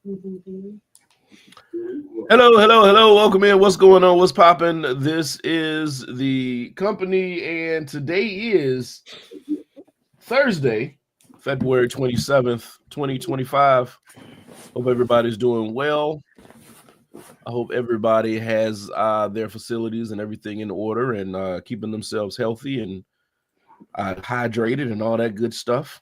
Hello, hello, hello. Welcome in. What's going on? What's popping? This is the company, and today is Thursday, February 27th, 2025. Hope everybody's doing well. I hope everybody has their facilities and everything in order and keeping themselves healthy and hydrated and all that good stuff.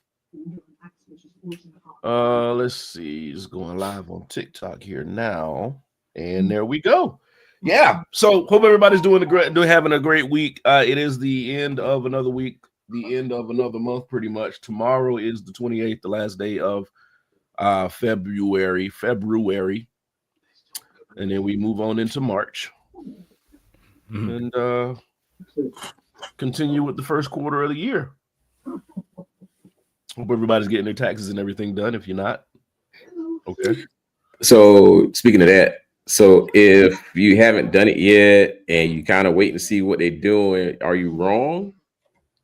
Let's see. Just going live on TikTok here now. And there we go. Yeah. So hope everybody's having a great week. It is the end of another week, the end of another month, pretty much. Tomorrow is the 28th, the last day of February. And then we move on into March. And continue with the first quarter of the year. Hope everybody's getting their taxes and everything done. If you're not, okay. So speaking of that, so if you haven't done it yet and you kind of wait to see what they're doing, are you wrong?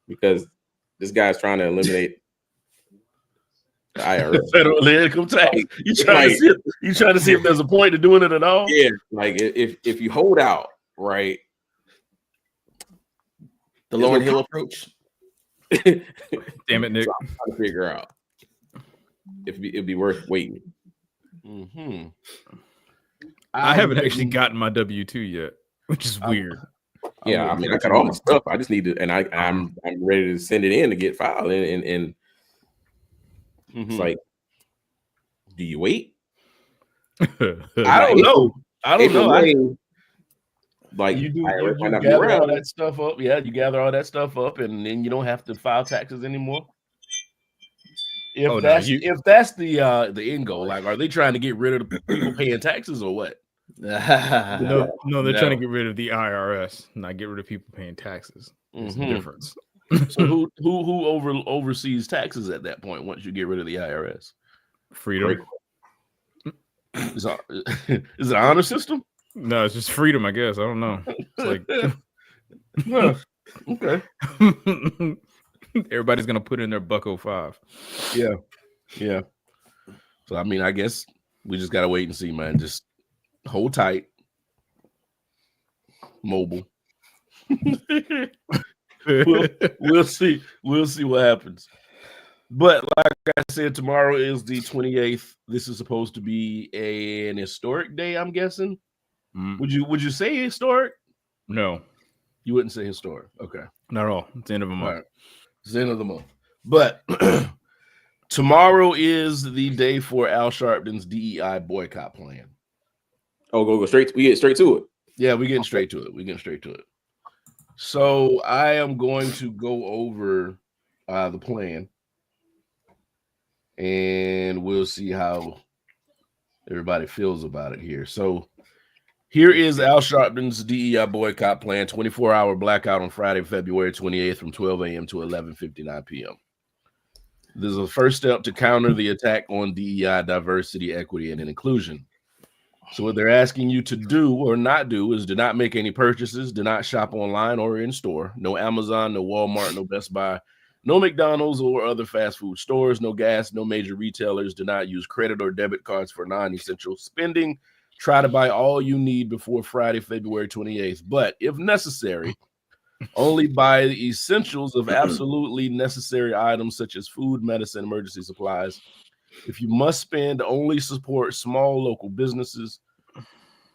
Because this guy's trying to eliminate the IRS. Federal income tax. You trying to see if there's a point to doing it at all? Yeah, like if you hold out, right? The Lauryn Hill approach. Damn it, Nick. I'm trying to figure out if it'd be worth waiting. Mm-hmm. I haven't actually gotten my W-2 yet, which is weird. Yeah, I mean, I got all my stuff. I just need to, and I'm ready to send it in to get filed. And it's like, do you wait? I don't know. Like you gather all that stuff up. Yeah, you gather all that stuff up, and then you don't have to file taxes anymore. If that's the end goal, like, are they trying to get rid of the people paying taxes or what? No, they're trying to get rid of the IRS, not get rid of people paying taxes. There's a difference. So who oversees taxes at that point once you get rid of the IRS? Freedom. Is it an honor system? No, it's just freedom, I guess. I don't know. It's like, okay. Everybody's gonna put in their $1.05. Yeah. So I mean, I guess we just gotta wait and see, man. Just hold tight. Mobile. we'll see. We'll see what happens. But like I said, tomorrow is the 28th. This is supposed to be an historic day, I'm guessing. Would you say historic? No. You wouldn't say historic. Okay. Not at all. It's the end of a month. Right. It's the end of the month. But tomorrow is the day for Al Sharpton's DEI boycott plan. Oh, we get straight to it. Yeah, we're getting straight to it. So I am going to go over the plan, and we'll see how everybody feels about it here. So here is Al Sharpton's DEI boycott plan, 24-hour blackout on Friday, February 28th from 12 a.m. to 11:59 p.m. This is a first step to counter the attack on DEI, diversity, equity, and inclusion. So what they're asking you to do or not do is do not make any purchases, do not shop online or in store, no Amazon, no Walmart, no Best Buy, no McDonald's or other fast food stores, no gas, no major retailers, do not use credit or debit cards for non-essential spending. Try to buy all you need before Friday, February 28th. But if necessary, only buy the essentials of absolutely necessary items such as food, medicine, emergency supplies. If you must spend, only support small local businesses.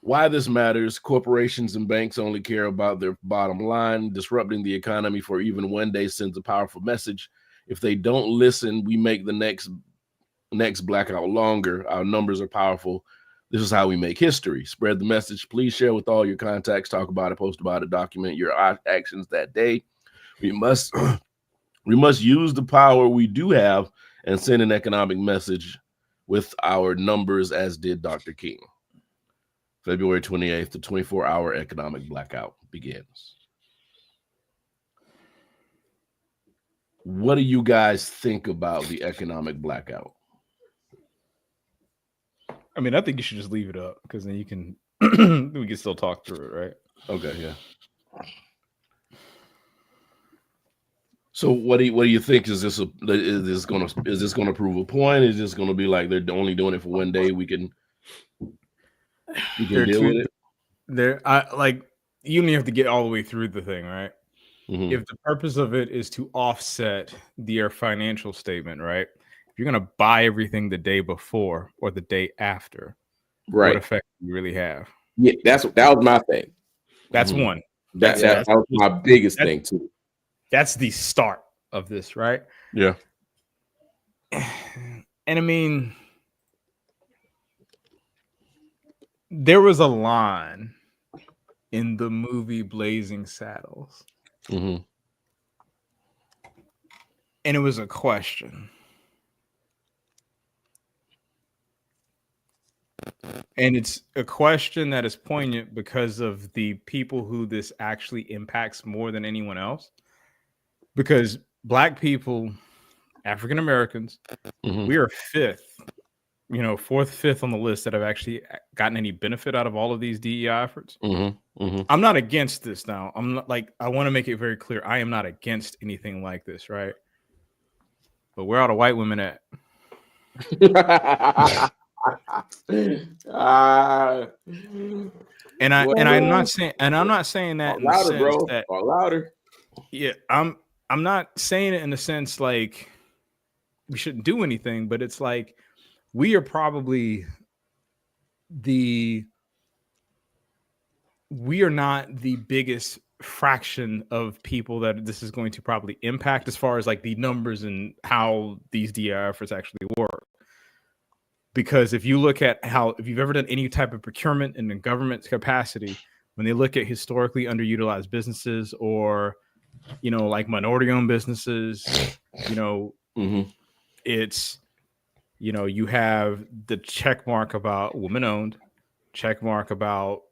Why this matters: corporations and banks only care about their bottom line. Disrupting the economy for even one day sends a powerful message. If they don't listen, we make the next blackout longer. Our numbers are powerful. This is how we make history. Spread the message. Please share with all your contacts. Talk about it. Post about it. Document your actions that day. We must use the power we do have and send an economic message with our numbers, as did Dr. King. February 28th, the 24-hour economic blackout begins. What do you guys think about the economic blackout? I mean, I think you should just leave it up because then you can we can still talk through it, right? Okay, yeah. So what do you think? Is this gonna prove a point? Is this gonna be like they're only doing it for one day? We can deal with it. You don't even have to get all the way through the thing, right? Mhm. If the purpose of it is to offset their financial statement, right? If you're gonna buy everything the day before or the day after, what Right. effect do you really have? Yeah, that was my thing. That's Mhm. one. That was my biggest thing too. That's the start of this, right? Yeah. And I mean, there was a line in the movie Blazing Saddles, Mhm. and it was a question. And it's a question that is poignant because of the people who this actually impacts more than anyone else. Because Black people, African Americans, Mhm. we are fourth, fifth on the list that have actually gotten any benefit out of all of these DEI efforts. Mhm. Mhm. I'm not against this now. I'm not I want to make it very clear. I am not against anything like this, right? But where are the white women at? And I'm not saying that in the louder, sense bro. that Louder. yeah, I'm not saying it in the sense like we shouldn't do anything, but it's like we are probably we are not the biggest fraction of people that this is going to probably impact as far as like the numbers and how these DI efforts actually work. Because if you look at if you've ever done any type of procurement in the government capacity, when they look at historically underutilized businesses or, like minority owned businesses, Mhm. it's, you have the check mark about woman owned, check mark about,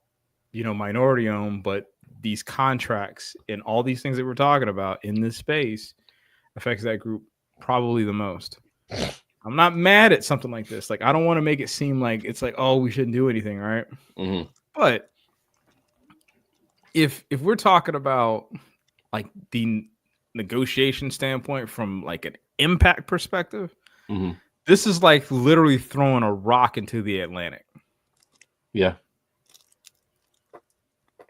minority owned, but these contracts and all these things that we're talking about in this space affects that group probably the most. I'm not mad at something like this. Like, I don't want to make it seem like it's like, oh, we shouldn't do anything, right? Mhm. But if we're talking about like the negotiation standpoint from like an impact perspective, Mhm. this is like literally throwing a rock into the Atlantic. Yeah.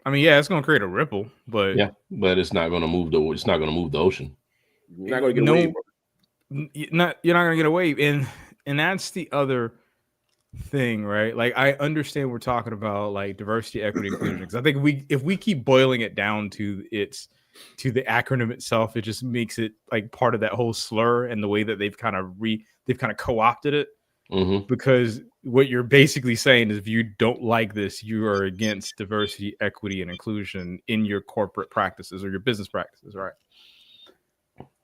I mean, yeah, it's going to create a ripple, but Yeah, but it's not going to move the ocean. You're not gonna get away, bro. you're not going to get away, and that's the other thing, right? Like, I understand we're talking about like diversity, equity, inclusion, because I think if we keep boiling it down to the acronym itself, it just makes it like part of that whole slur and the way that they've kind of co-opted it. Mhm. Because what you're basically saying is if you don't like this, you are against diversity, equity, and inclusion in your corporate practices or your business practices, right?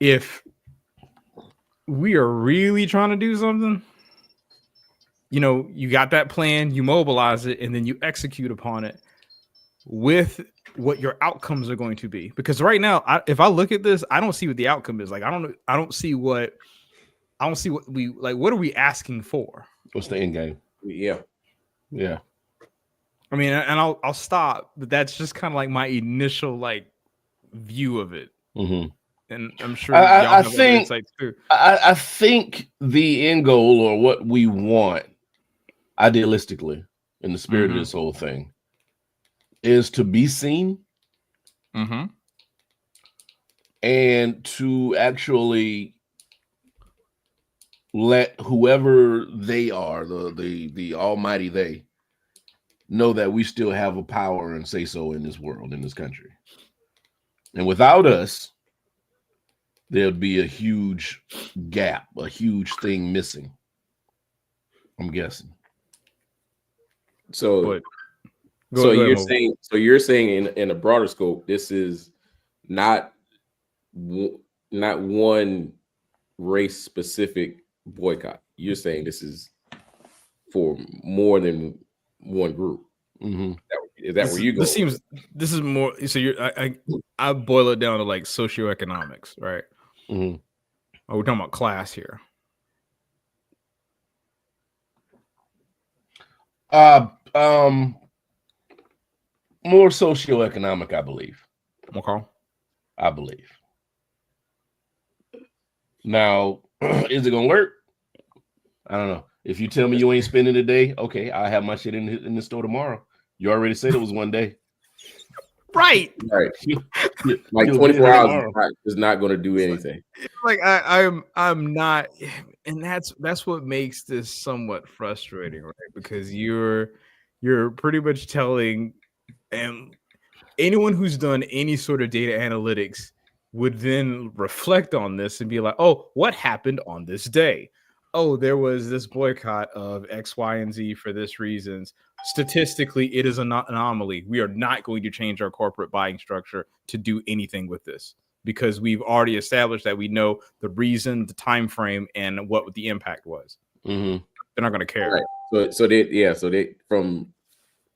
If we are really trying to do something, you got that plan, you mobilize it, and then you execute upon it with what your outcomes are going to be. Because right now, if I look at this, I don't see what the outcome is. Like, I don't see what we like. What are we asking for? What's the end game? Yeah. Yeah. I mean, and I'll stop, but that's just kind of like my initial like view of it. Mhm. And I'm sure I y'all have other think insights too. I think the end goal or what we want, idealistically, in the spirit of this whole thing, is to be seen and to actually let whoever they are, the almighty they, know that we still have a power and say so in this world, in this country. And without us, there'd be a huge gap, a huge thing missing. I'm guessing. So Go you're ahead, saying in a broader scope, this is not one race specific boycott. You're saying this is for more than one group. Mm-hmm. Is that where you go? This is more. So I boil it down to like socioeconomics, right? Mm-hmm. We're talking about class here. More socioeconomic, I believe. Okay. I believe. Now, is it gonna work? I don't know. If you tell me you ain't spending a day, okay, I'll have my shit in the store tomorrow. You already said it was one day. Right. Right. Like You'll 24 get it hours tomorrow. is not going to do anything. Like I'm not, and that's what makes this somewhat frustrating, right? Because you're pretty much telling, and anyone who's done any sort of data analytics would then reflect on this and be like, oh, what happened on this day? Oh, there was this boycott of X, Y, and Z for this reasons. Statistically, it is an anomaly. We are not going to change our corporate buying structure to do anything with this because we've already established that we know the reason, the time frame, and what the impact was. Mm-hmm. They're not going to care. Right. So they from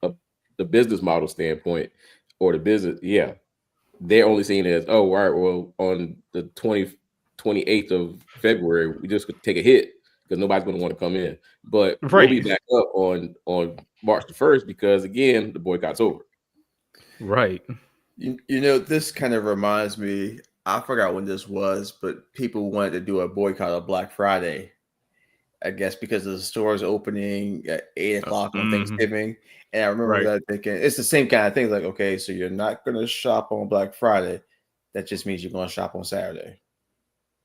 the business model standpoint or the business, they're only seeing it as, oh, all right, well, on the 28th of February, we just could take a hit because nobody's going to want to come in. But we'll be back up on March the 1st because, again, the boycott's over. Right. You know, this kind of reminds me, I forgot when this was, but people wanted to do a boycott of Black Friday, I guess, because of the stores opening at 8 o'clock on Thanksgiving. And I remember that thinking, it's the same kind of thing. Like, okay, so you're not going to shop on Black Friday. That just means you're going to shop on Saturday.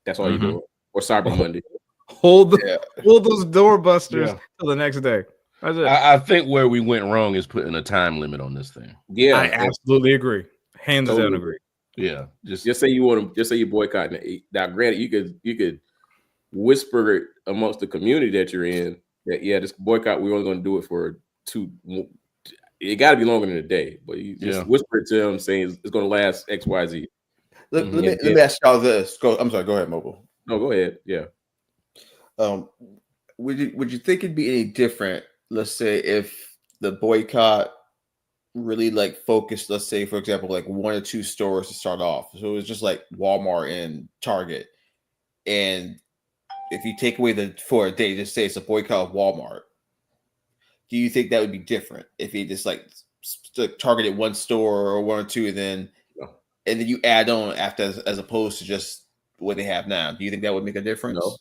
That's all you're doing. Or Cyber Monday. Hold those doorbusters till the next day. That's it. I think where we went wrong is putting a time limit on this thing. Yeah, I absolutely agree. Hands down agree. Yeah, just say you want to. Just say you boycott. Now, granted, you could whisper it amongst the community that you're in that this boycott, we're only going to do it for 2. It got to be longer than a day, but you just whisper it to them saying it's going to last X, Y, Z. Let me ask y'all this. I'm sorry. Go ahead, Mobile. No, go ahead. Yeah. Would you think it'd be any different? Let's say if the boycott really like focused, let's say, for example, like 1 or 2 stores to start off. So it was just like Walmart and Target. And if you take away for a day, just say it's a boycott of Walmart. Do you think that would be different if you just like targeted 1 store or 1 or 2 and then you add on after as opposed to just what they have now? Do you think that would make a difference? No.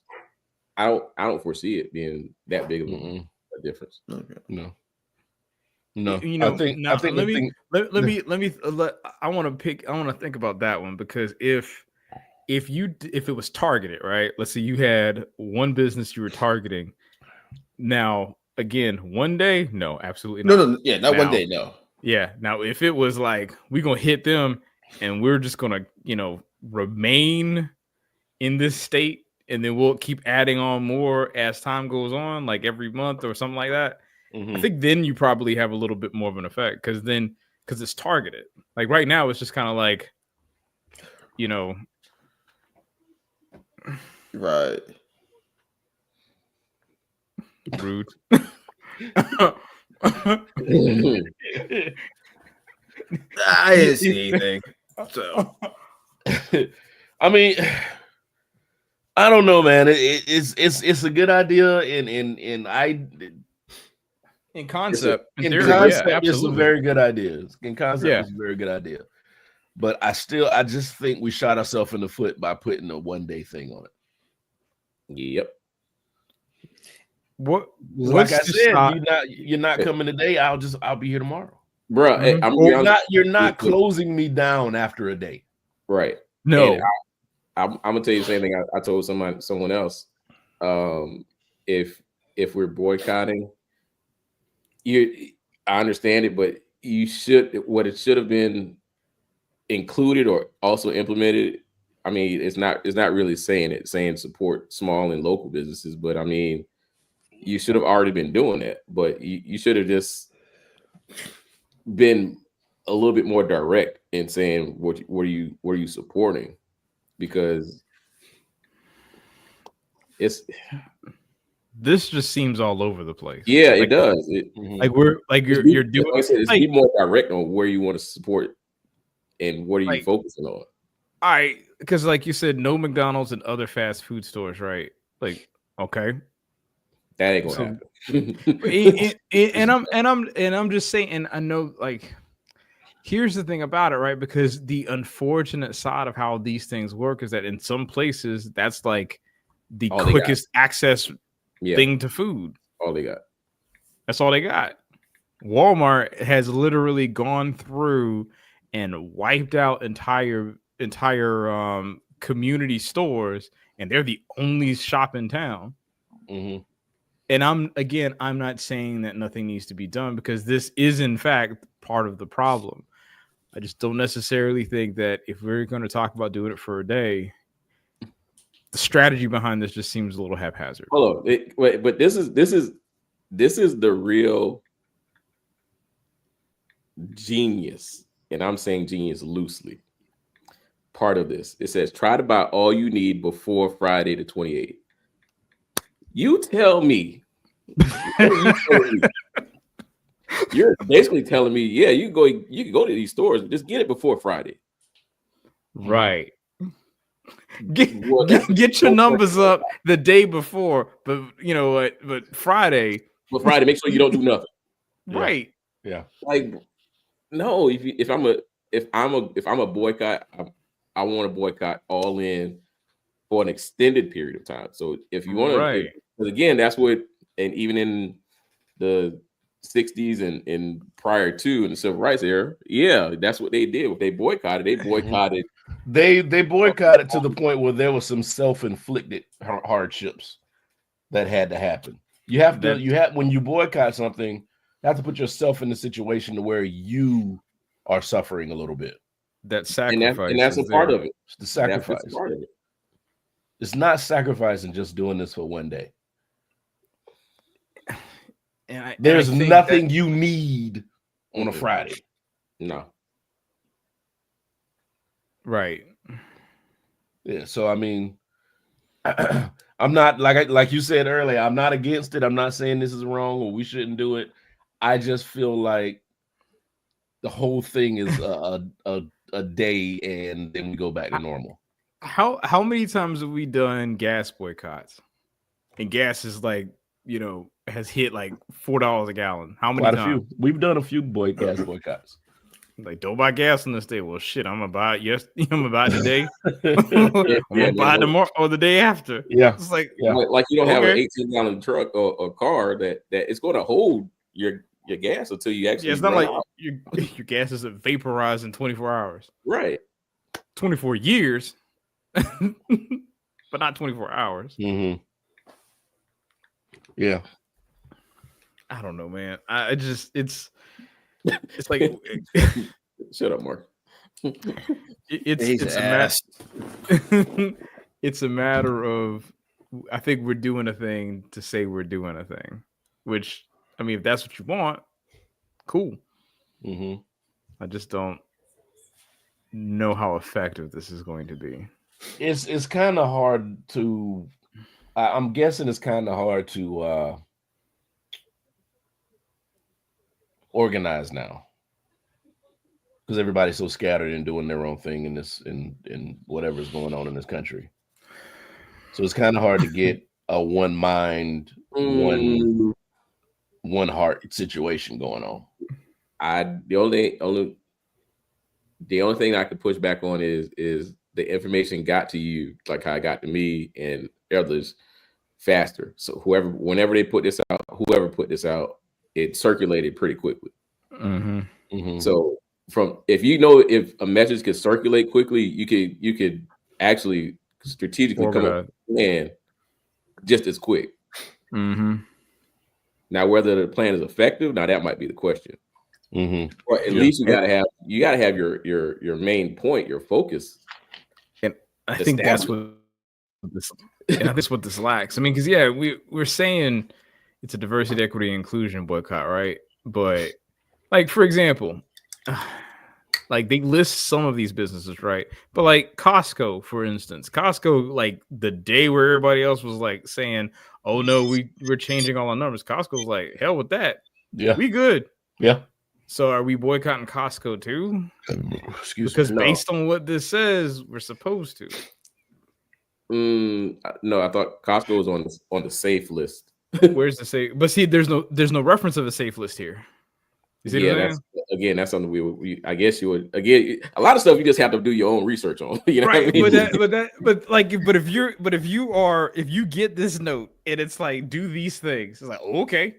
I don't foresee it being that big of a difference. Okay. No. You know, I want to think about that one because if it was targeted, right? Let's say you had one business you were targeting. Now, again, one day, no, absolutely not. No, yeah, not one day, no. Yeah. Now, if it was like we're gonna hit them and we're just gonna, remain in this state, and then we'll keep adding on more as time goes on, like every month or something like that. I think then you probably have a little bit more of an effect because it's targeted. Like right now, it's just kind of like, right. Rude. I didn't see anything. So, I mean, I don't know, man. It's a good idea, in concept, it's a very good idea. In concept, it's a very good idea. But I just think we shot ourselves in the foot by putting a 1-day thing on it. Yep. Like I said, you're not coming today. I'll be here tomorrow, bro. You're not closing me down after a day, right? No, I'm gonna tell you the same thing I told someone else. If we're boycotting, I understand it, but what it should have been included or also implemented. I mean, it's not really saying support small and local businesses, but I mean, you should have already been doing that, but you should have just been a little bit more direct in saying what are you supporting, because this just seems all over the place. Yeah, it does. You're doing. It's be more direct on where you want to support and what are you focusing on. All right, because like you said, no McDonald's and other fast food stores, right? Like, okay, that ain't gonna happen. and I'm just saying, and I know, like, here's the thing about it, right? Because the unfortunate side of how these things work is that in some places, that's like the All they got. quickest access Yeah, thing to food. all they got. That's all they got. Walmart has literally gone through and wiped out entire community stores, and they're the only shop in town. Mm-hmm. And I'm not saying that nothing needs to be done, because this is in fact part of the problem. I just don't necessarily think that if we're going to talk about doing it for a day, the strategy behind this just seems a little haphazard. Hold on, wait, but this is the real genius, and I'm saying genius loosely. Part of this, it says try to buy all you need before Friday the 28th. You tell me. You're basically telling me, yeah, you can go to these stores, just get it before Friday. Right. Get your numbers up the day before, but you know what? But Friday. But Friday, make sure you don't do nothing. Right. Yeah. Like, no, if I'm a boycott, I want to boycott all in for an extended period of time. So if you want to, right. Because again, that's what, and even in the 60s and prior to in the civil rights era, yeah, that's what they did. They boycotted. They boycotted. They boycotted to the point where there was some self-inflicted hardships that had to happen. When you boycott something, you have to put yourself in the situation to where you are suffering a little bit. That sacrifice, and that's a part of it. It's the sacrifice. That's part of it. It's not sacrificing just doing this for one day. There's nothing you need on a Friday. No. Right. Yeah. So I mean, I'm not like you said earlier. I'm not against it. I'm not saying this is wrong or we shouldn't do it. I just feel like the whole thing is a day, and then we go back to normal. How many times have we done gas boycotts? And gas is like, has hit like $4 a gallon. How many times? A few. We've done a few gas boycotts. Like, don't buy gas on this day. Well, shit, I'm gonna buy it. Yes, I'm gonna buy it today. I'm gonna buy it tomorrow or the day after. Yeah, it's like like you don't have an 18-gallon truck or car that it's going to hold your gas until you actually. Yeah, it's not like your gas isn't vaporized in 24 hours. Right. 24 years, but not 24 hours. Mm-hmm. Yeah. I don't know, man. It's like shut up, Mark. It's a matter of, I think we're doing a thing to say we're doing a thing, which, I mean, if that's what you want, cool. Mm-hmm. I just don't know how effective this is going to be. It's kind of hard to. I'm guessing it's kind of hard to organize now because everybody's so scattered and doing their own thing in whatever's going on in this country. So it's kind of hard to get a one mind, one heart situation going on. The only thing I could push back on is the information got to you like how it got to me and others faster. So whenever they put this out, whoever put this out, it circulated pretty quickly. Mm-hmm. Mm-hmm. So if a message could circulate quickly, you could actually strategically come up with a plan just as quick. Mm-hmm. Now, whether the plan is effective, now that might be the question. Mm-hmm. Or at least you gotta have your main point, your focus. And I think that's what this lacks. I mean, because we're saying it's a diversity, equity, and inclusion boycott, right? But like, for example, like they list some of these businesses, right? But like Costco, for instance, like the day where everybody else was like saying, "Oh no, we're changing all our numbers," Costco's like, "Hell with that, yeah, we good." Yeah. So are we boycotting Costco too? Because based on what this says, we're supposed to. No, I thought Costco was on the safe list. Where's the safe? But see, there's no reference of a safe list here. You see what I'm that's saying? again, that's something we I guess you would again a lot of stuff you just have to do your own research on. You know Right, what I mean? but if you get this note and it's like do these things, it's like okay.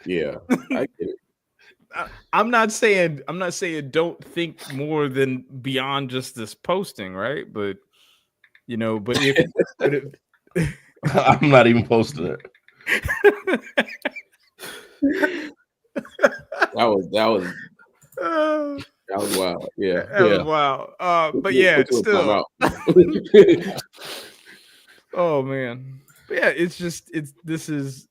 Yeah, I get it. I'm not saying don't think more than beyond just this posting, right? But you know, but if I'm not even posting it. That was wild. Yeah, that was wild. But yeah, Put you in still. timeout. Oh man, but yeah, this is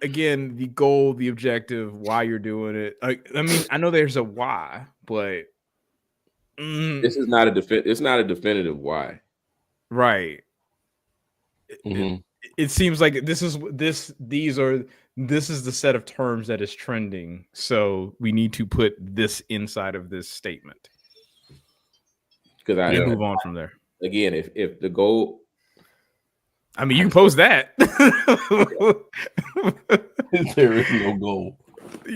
again the goal, the objective, why you're doing it. I mean, I know there's a why, but This is not it's not a definitive why. right. Mm-hmm. It seems like this is the set of terms that is trending. So we need to put this inside of this statement. Because I move on from there. Again, if the goal, I mean, you can post that. There is no goal.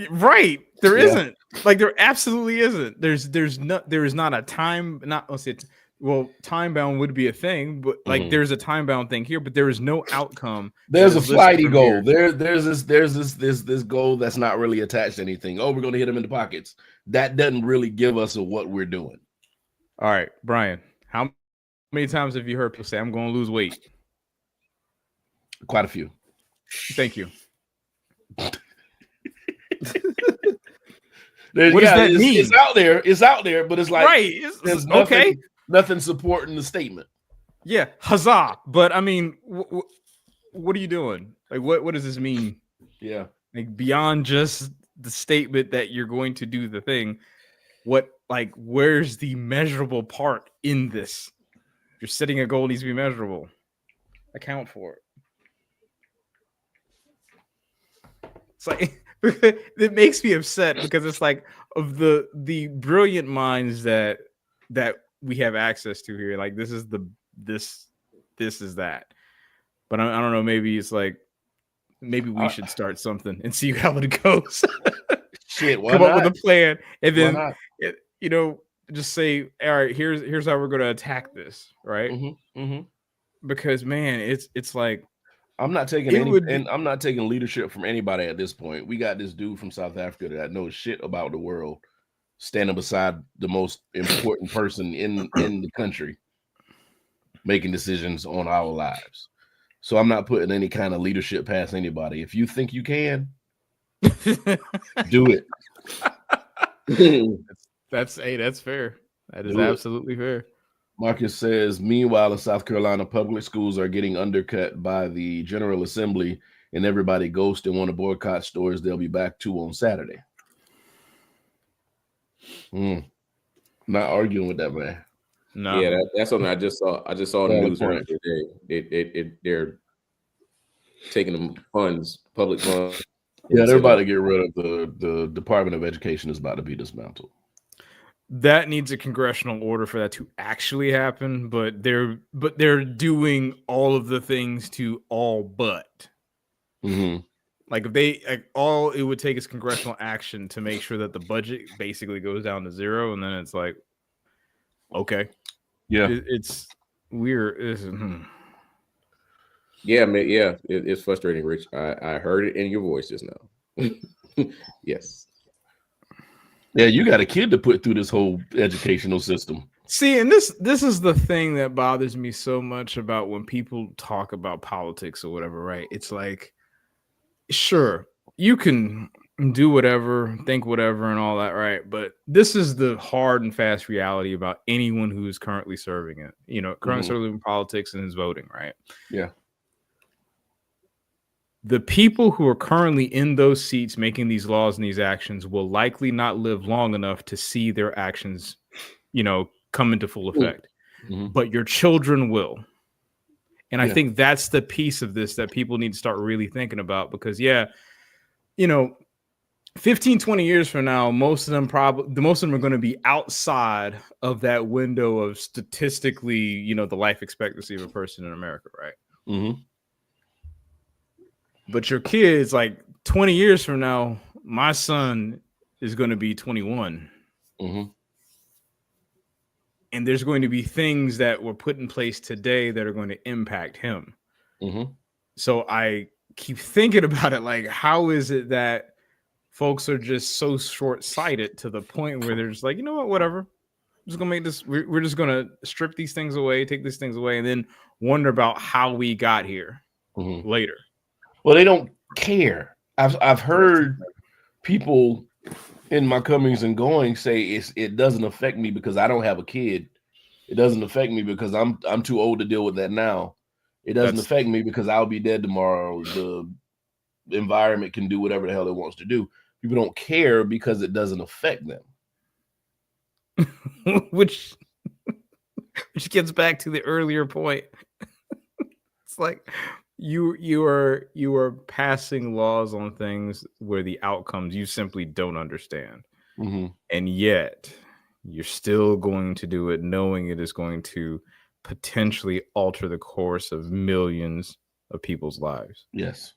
Right. There isn't. Like there absolutely isn't. There is not a time, not let's say time bound would be a thing, but like there's a time bound thing here, but there is no outcome. There's a flighty goal. There's this goal that's not really attached to anything. Oh, we're gonna hit them in the pockets. That doesn't really give us what we're doing. All right, Brian, how many times have you heard people say I'm gonna lose weight? Quite a few. Thank you. What does that mean? It's out there. It's out there, but it's like right. There's nothing, nothing supporting the statement. Yeah, huzzah! But I mean, what are you doing? Like, what does this mean? Yeah, like beyond just the statement that you're going to do the thing. What like where's the measurable part in this? You're setting a goal, it needs to be measurable. Account for it. It's like it makes me upset because it's like of the brilliant minds that we have access to here. Like this is that. But I don't know. Maybe it's like maybe we should start something and see how it goes. Shit, why come not? up with a plan and then just say, all right, here's how we're gonna attack this, right? Because man, it's like I'm not taking I'm not taking leadership from anybody at this point. We got this dude from South Africa that knows shit about the world standing beside the most important person in the country making decisions on our lives. So I'm not putting any kind of leadership past anybody. If you think you can, do it. That's fair. That is absolutely fair. Marcus says, meanwhile, in South Carolina, public schools are getting undercut by the General Assembly and everybody ghosts and want to boycott stores they'll be back to on Saturday. Not arguing with that, man. No. Yeah, that's something I just saw. I just saw the news today. They're taking the funds, public funds. Yeah, they're about to get rid of the Department of Education is about to be dismantled. That needs a congressional order for that to actually happen, but they're doing all of the things to all but. Like if they all it would take is congressional action to make sure that the budget basically goes down to zero, and then it's like, okay, yeah, it's weird. Yeah, man, yeah, it's frustrating, Rich. I heard it in your voice just now. Yes. Yeah, you got a kid to put through this whole educational system. See, and this is the thing that bothers me so much about when people talk about politics or whatever, right? It's like, sure, you can do whatever, think whatever, and all that, right? But this is the hard and fast reality about anyone who is currently serving it, currently serving in politics and is voting, right? Yeah. The people who are currently in those seats making these laws and these actions will likely not live long enough to see their actions, come into full effect. But your children will. And I think that's the piece of this that people need to start really thinking about because, 15, 20 years from now, most of them are going to be outside of that window of statistically, the life expectancy of a person in America, right? But your kids, like 20 years from now, my son is going to be 21. Mhm. And there's going to be things that were put in place today that are going to impact him. Mhm. So I keep thinking about it, like, how is it that folks are just so short-sighted to the point where they're just like, you know what, whatever. I'm just gonna make this. We're just gonna strip these things away, take these things away, and then wonder about how we got here Mhm. later. Well, they don't care. I've heard people in my comings and goings say it doesn't affect me because I don't have a kid. It doesn't affect me because I'm too old to deal with that now. It doesn't That's- affect me because I'll be dead tomorrow. The environment can do whatever the hell it wants to do. People don't care because it doesn't affect them. which gets back to the earlier point. It's like you are passing laws on things where the outcomes you simply don't understand. Mhm. And yet you're still going to do it knowing it is going to potentially alter the course of millions of people's lives. Yes.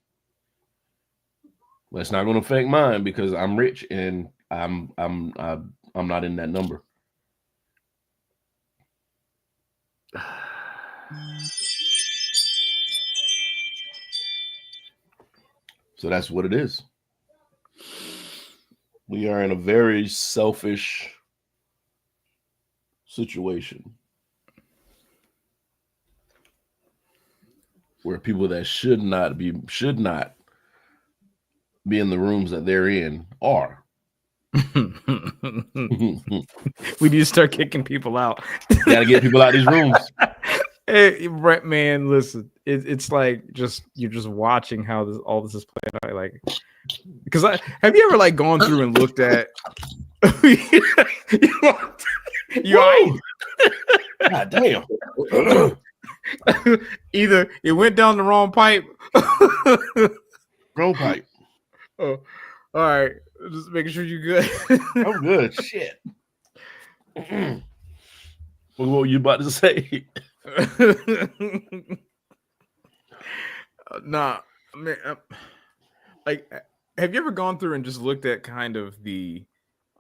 But it's not going to affect mine because I'm rich and I'm not in that number. So that's what it is. We are in a very selfish situation where people that should not be in the rooms that they're in are. We need to start kicking people out. Gotta get people out of these rooms. Hey, Brett, man, listen, it's like you're just watching how all this is playing out. Like, because have you ever like gone through and looked at you all right? God damn. Either it went down the wrong pipe. Wrong pipe. Oh, all right. Just making sure you're good. I'm good. Shit. What were you about to say? Nah, man. Like, have you ever gone through and just looked at kind of the,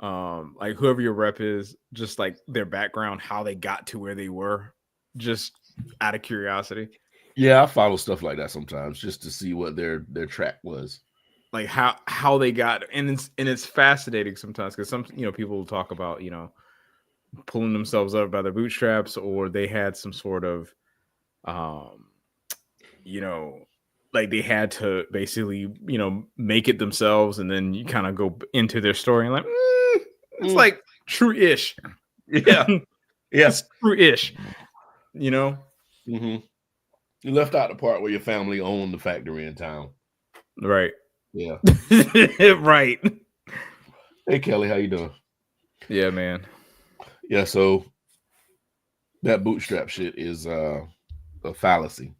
like whoever your rep is, just like their background, how they got to where they were, just out of curiosity? Yeah, I follow stuff like that sometimes just to see what their track was. Like how they got, and it's fascinating sometimes because some people will talk about pulling themselves up by their bootstraps, or they had some sort of like they had to basically make it themselves, and then you kind of go into their story and like it's like true-ish. Yeah. Yes, true-ish. Mm-hmm. You left out the part where your family owned the factory in town. Right. Yeah. Right. Hey Kelly, how you doing? Yeah, man. Yeah, so that bootstrap shit is a fallacy.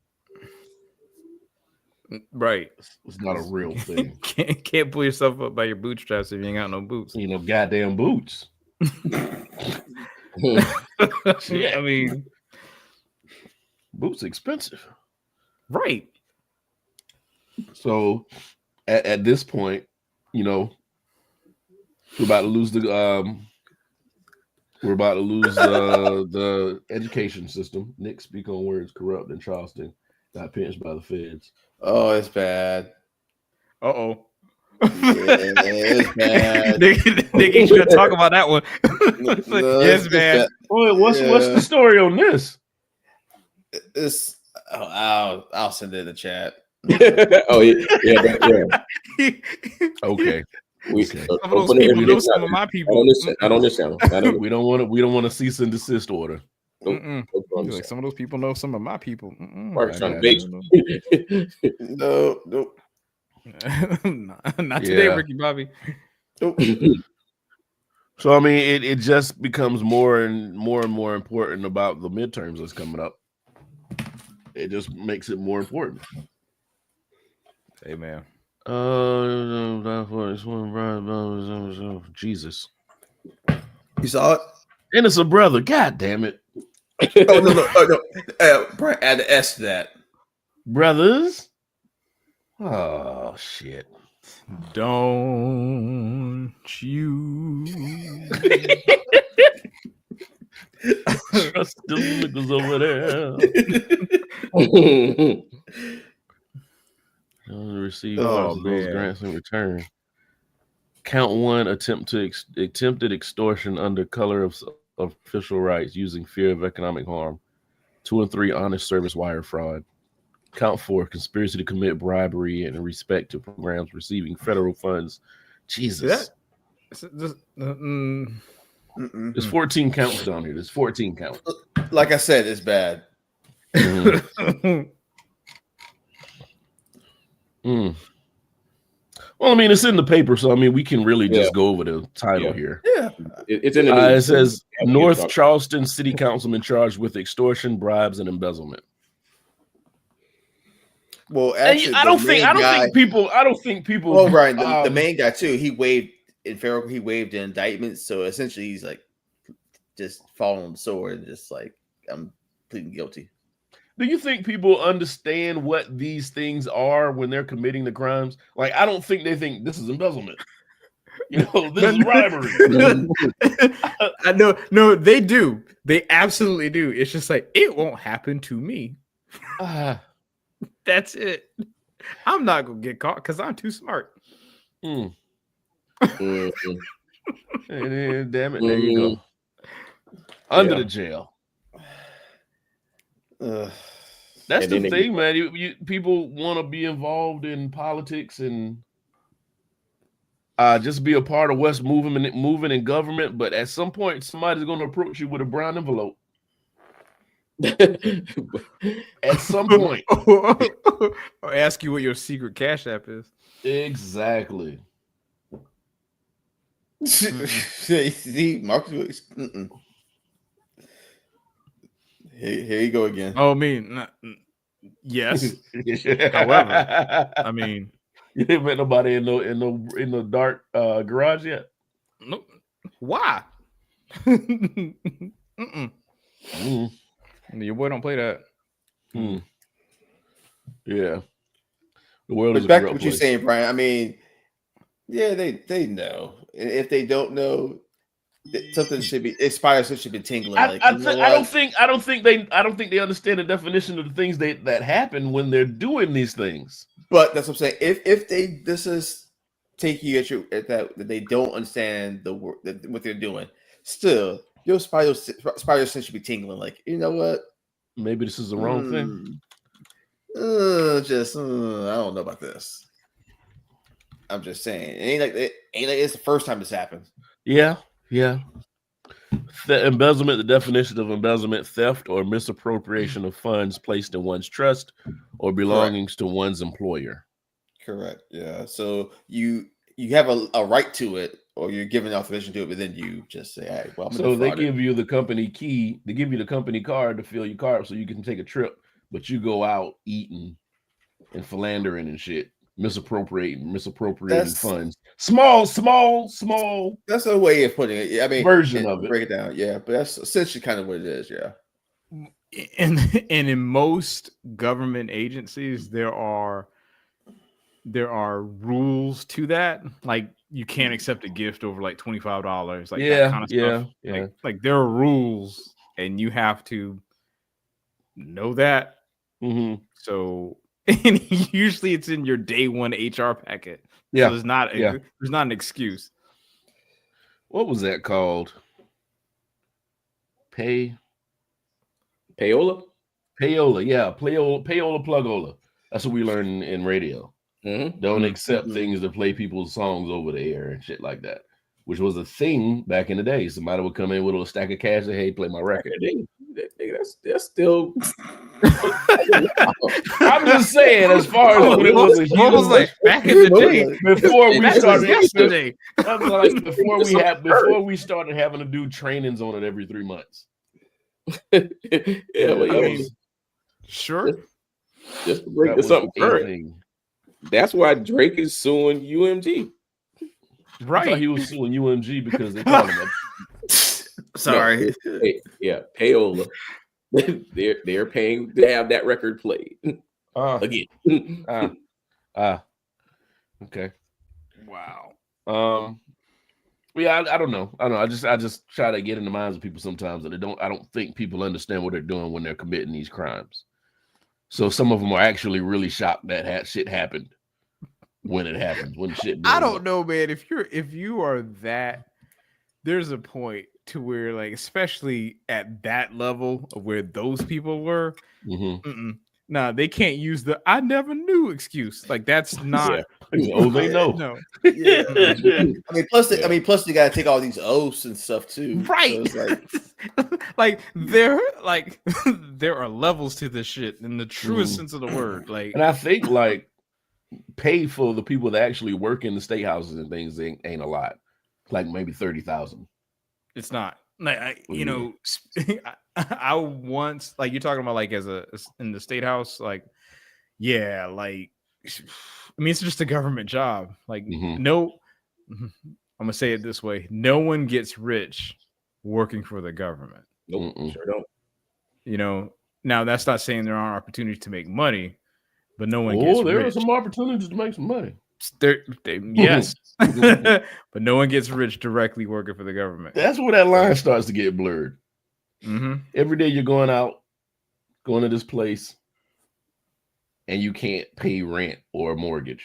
Right. It's not a real thing. Can't pull yourself up by your bootstraps if you ain't got no boots. Goddamn boots. Yeah, I mean, boots expensive. Right. So at this point, we're about to lose the the education system. Nick, speak on words corrupt in Charleston. Got pinched by the feds. Oh, it's bad. Uh-oh. Yeah, it's bad. Nigga ain't gonna talk about that one. Yes, man. Boy, what's the story on this? It's I'll send it in the chat. Oh yeah. Okay. Some of those people know some of my people. Not on this channel. We don't want to cease and desist order. Like, some of those people know some of my people. Mark's trying to bait. Nope. Not today, Ricky Bobby. Nope. So I mean, it just becomes more and more important about the midterms that's coming up. It just makes it more important. Hey, man. Jesus. You saw it? And it's a brother. God damn it. Oh no. Brian, add the S to that. Brothers. Oh shit. Don't you Trust them niggas over there. Receive Oh, parts of those man. grants in return. Count one: attempted extortion under color of official rights using fear of economic harm. 2 and 3: honest service wire fraud. Count 4: conspiracy to commit bribery in respect to programs receiving federal funds. Jesus, there's 14 counts down here. There's 14 counts. Like I said, it's bad. Mhm. Mm. Well, I mean, it's in the paper, so I mean, we can really just go over the title here. Yeah. It's in the It news. says North Charleston City Councilman charged with extortion, bribes, and embezzlement. Well, And actually, I don't think people. Oh, right. The um, main guy too. He waived the indictment. So essentially, he's like just following the sword and just like I'm pleading guilty. Do you think people understand what these things are when they're committing the crimes? Like, I don't think they think this is embezzlement. You know, this is bribery. No, they do. They absolutely do. It's just like it won't happen to me. That's it. I'm not gonna get caught because I'm too smart. Mm. Mhm. Damn it! There you go. Under the jail. That's And the then thing, man. You people want to be involved in politics and just be a part of what's moving in government, but at some point, somebody's going to approach you with a brown envelope. At some point, or ask you what your secret cash app is. Exactly. See, Marcus. Here you go again. Oh, yes. However, I mean, you ain't met nobody in the dark garage yet. No, why? Mm-mm. Your boy don't play that. Yeah. The world But is back a to what place. you're saying, Brian. I mean, yeah, they know. And if they don't know, something should be inspired. Should be tingling. I don't think they understand the definition of the things that happen when they're doing these things. But that's what I'm saying. If this is taking you at that they don't understand the work what they're doing, still your spider sense should be tingling. Like, you know what? Maybe this is the wrong thing. I don't know about this. I'm just saying, it ain't like it's the first time this happens. Yeah. Embezzlement, the definition of embezzlement: theft or misappropriation of funds placed in one's trust or belongings to one's employer. Correct. Yeah. So you have a right to it, or you're giving authorization to it, but then you just say, "Hey, well, I'm so they give you the company key, they give you the company card to fill your car up so you can take a trip, but you go out eating and philandering and shit, misappropriating funds. Small. That's a way of putting it. I mean, version of it. Break it down. Yeah, but that's essentially kind of what it is. Yeah. And in most government agencies, there are rules to that. Like, you can't accept a gift over like $25. Like, that kind of stuff. Yeah. Like there are rules, and you have to know that. Mm-hmm. So, and usually it's in your day one HR packet. Yeah. So there's not an excuse. What was that called? Payola? Yeah, payola plugola. That's what we learned in radio. Mm-hmm. Don't accept things to play people's songs over the air and shit like that, which was a thing back in the day. Somebody would come in with a stack of cash and, hey, play my record. That's still. I'm just saying, as far as when it was a huge, like back in the day, before we started yesterday. Before we started having to do trainings on it every 3 months. Sure. Just to break to something current. That's why Drake is suing UMG. Right. I thought he was suing UMG because they called him a... Sorry. Yeah, payola. They're paying to have that record played again. Okay. Wow. Yeah, I don't know. I just try to get in the minds of people sometimes that I don't think people understand what they're doing when they're committing these crimes. So some of them are actually really shocked that shit happened when it happens, when shit. I blows don't up. know, man. If you are that, there's a point to where, like, especially at that level of where those people were, nah, they can't use the "I never knew" excuse. Like, that's not. Oh, they know. No. Yeah. Mm-mm. I mean, plus they gotta take all these oaths and stuff too. Right. So it's like, like there are levels to this shit in the truest sense of the word. Like, And I think like pay for the people that actually work in the state houses and things ain't a lot. Like maybe 30,000. it's not. Like, I once, like, you're talking about, like, as in the state house, like, yeah, like, I mean, it's just a government job. Like, no, I'm gonna say it this way: no one gets rich working for the government. Nope, sure don't. You know, now that's not saying there aren't opportunities to make money, but no one gets there rich. are some opportunities to make some money. Yes, but no one gets rich directly working for the government. That's where that line starts to get blurred. Every day you're going to this place, and you can't pay rent or a mortgage.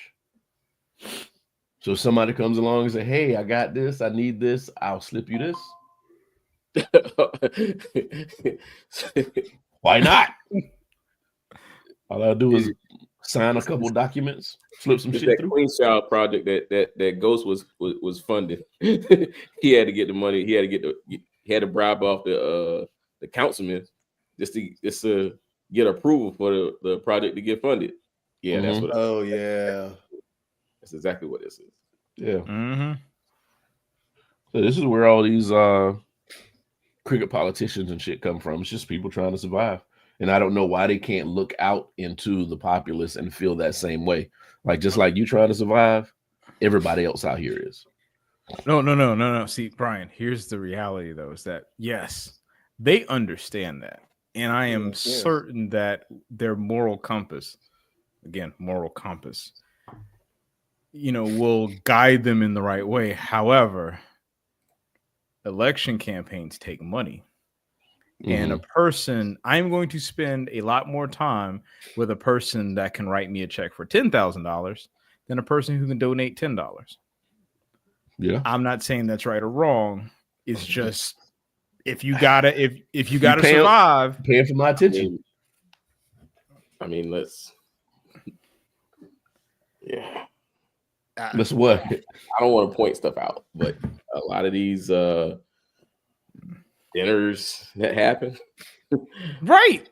So somebody comes along and say, "Hey, I got this. I need this. I'll slip you this." Why not? All I do is sign a couple documents, slip some shit that through. Queen's Child project that Ghost was funding. He had to get the money. He had to bribe off the councilman just to get approval for the project to get funded. Yeah, that's what. Oh yeah, that's exactly what this is. Yeah. So this is where all these cricket politicians and shit come from. It's just people trying to survive. And I don't know why they can't look out into the populace and feel that same way. Like, just like you try to survive, everybody else out here is. No. See, Brian, here's the reality, though, is that, yes, they understand that. And I am certain that their moral compass, will guide them in the right way. However, election campaigns take money. And a person, I'm going to spend a lot more time with a person that can write me a check for $10,000 than a person who can donate $10. Yeah, I'm not saying that's right or wrong. It's just if you gotta survive, paying for my attention. I mean, let's. Yeah. That's what. I don't want to point stuff out, but a lot of these dinners that happen, right?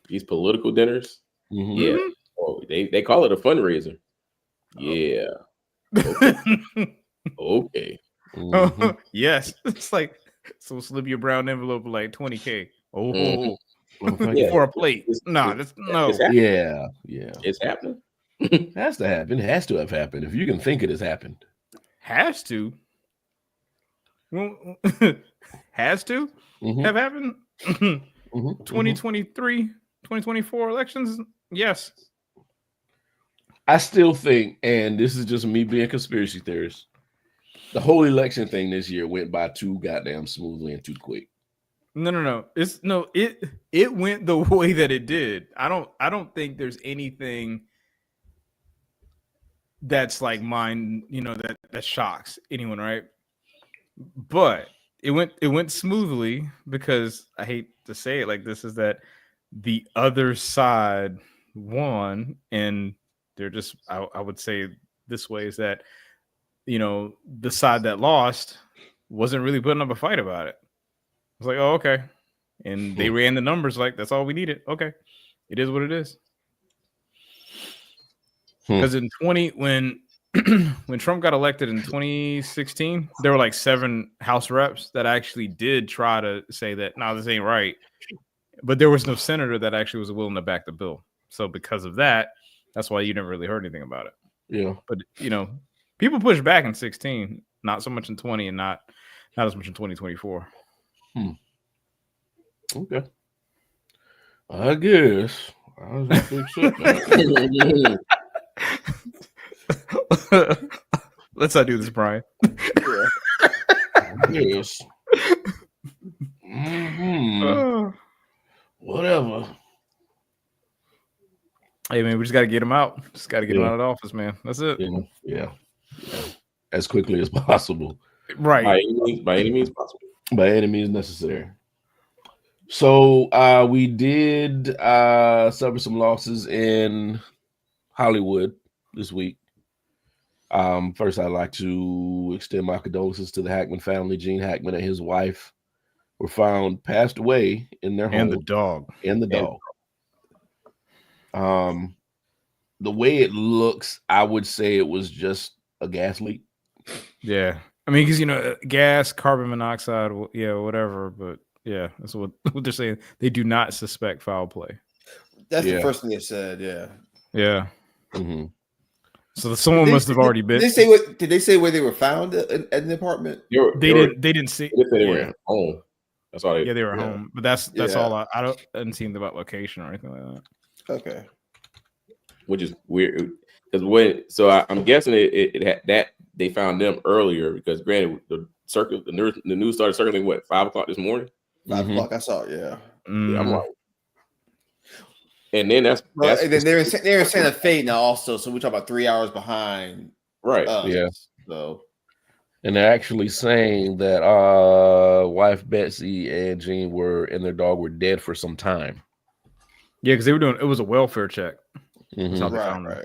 These political dinners, yeah. Oh, they call it a fundraiser. Yeah. Okay. Yes. It's like, so slip your brown envelope of like $20K. For a plate. That's no. Yeah. It's happening. It has to happen. It has to have happened. If you can think it has happened. Has to. Has to have happened. 2023, 2024 elections. Yes. I still think, and this is just me being a conspiracy theorist, the whole election thing this year went by too goddamn smoothly and too quick. No. It went the way that it did. I don't think there's anything that's like mine, that shocks anyone, right? But it went smoothly because, I hate to say it like this, is that the other side won, and they're just, I would say this way, is that the side that lost wasn't really putting up a fight about it. It's like, oh, okay. And they ran the numbers like that's all we needed. Okay. It is what it is. Because in when Trump got elected in 2016, there were like 7 House reps that actually did try to say that, no, this ain't right. But there was no senator that actually was willing to back the bill. So because of that, that's why you never really heard anything about it. Yeah. But, people pushed back in 16, not so much in 20 and not as much in 2024. Okay. I guess. I was just accept that. Let's not do this, Brian. Yeah. Yes. Whatever. Hey man, we just got to get him out. Just got to get him Yeah. out of the office, man. That's it. Yeah. As quickly as possible. Right. By any means possible. By any means necessary. So we did suffer some losses in Hollywood this week. First, I'd like to extend my condolences to the Hackman family. Gene Hackman and his wife were found passed away in their home. And the dog. And the dog. The way it looks, I would say it was just a gas leak. Yeah. I mean, because, gas, carbon monoxide, whatever. But yeah, that's what they're saying. They do not suspect foul play. That's the first thing they said. Yeah. Yeah. Mm-hmm. So someone must have already been. Did they say where they were found at the apartment? They didn't see. They were at home. That's all. They were home. But that's all. I didn't see about location or anything like that. Okay. Which is weird because I'm guessing it had that they found them earlier because granted the news started circling 5:00 this morning. 5 o'clock. I saw it. Yeah. Yeah, I'm like, and then that's and then they're in Santa Fe now also. So we're talking about 3 hours behind. Right. So. And they're actually saying that wife Betsy and Gene and their dog were dead for some time. Yeah, because it was a welfare check. Mm-hmm. Right.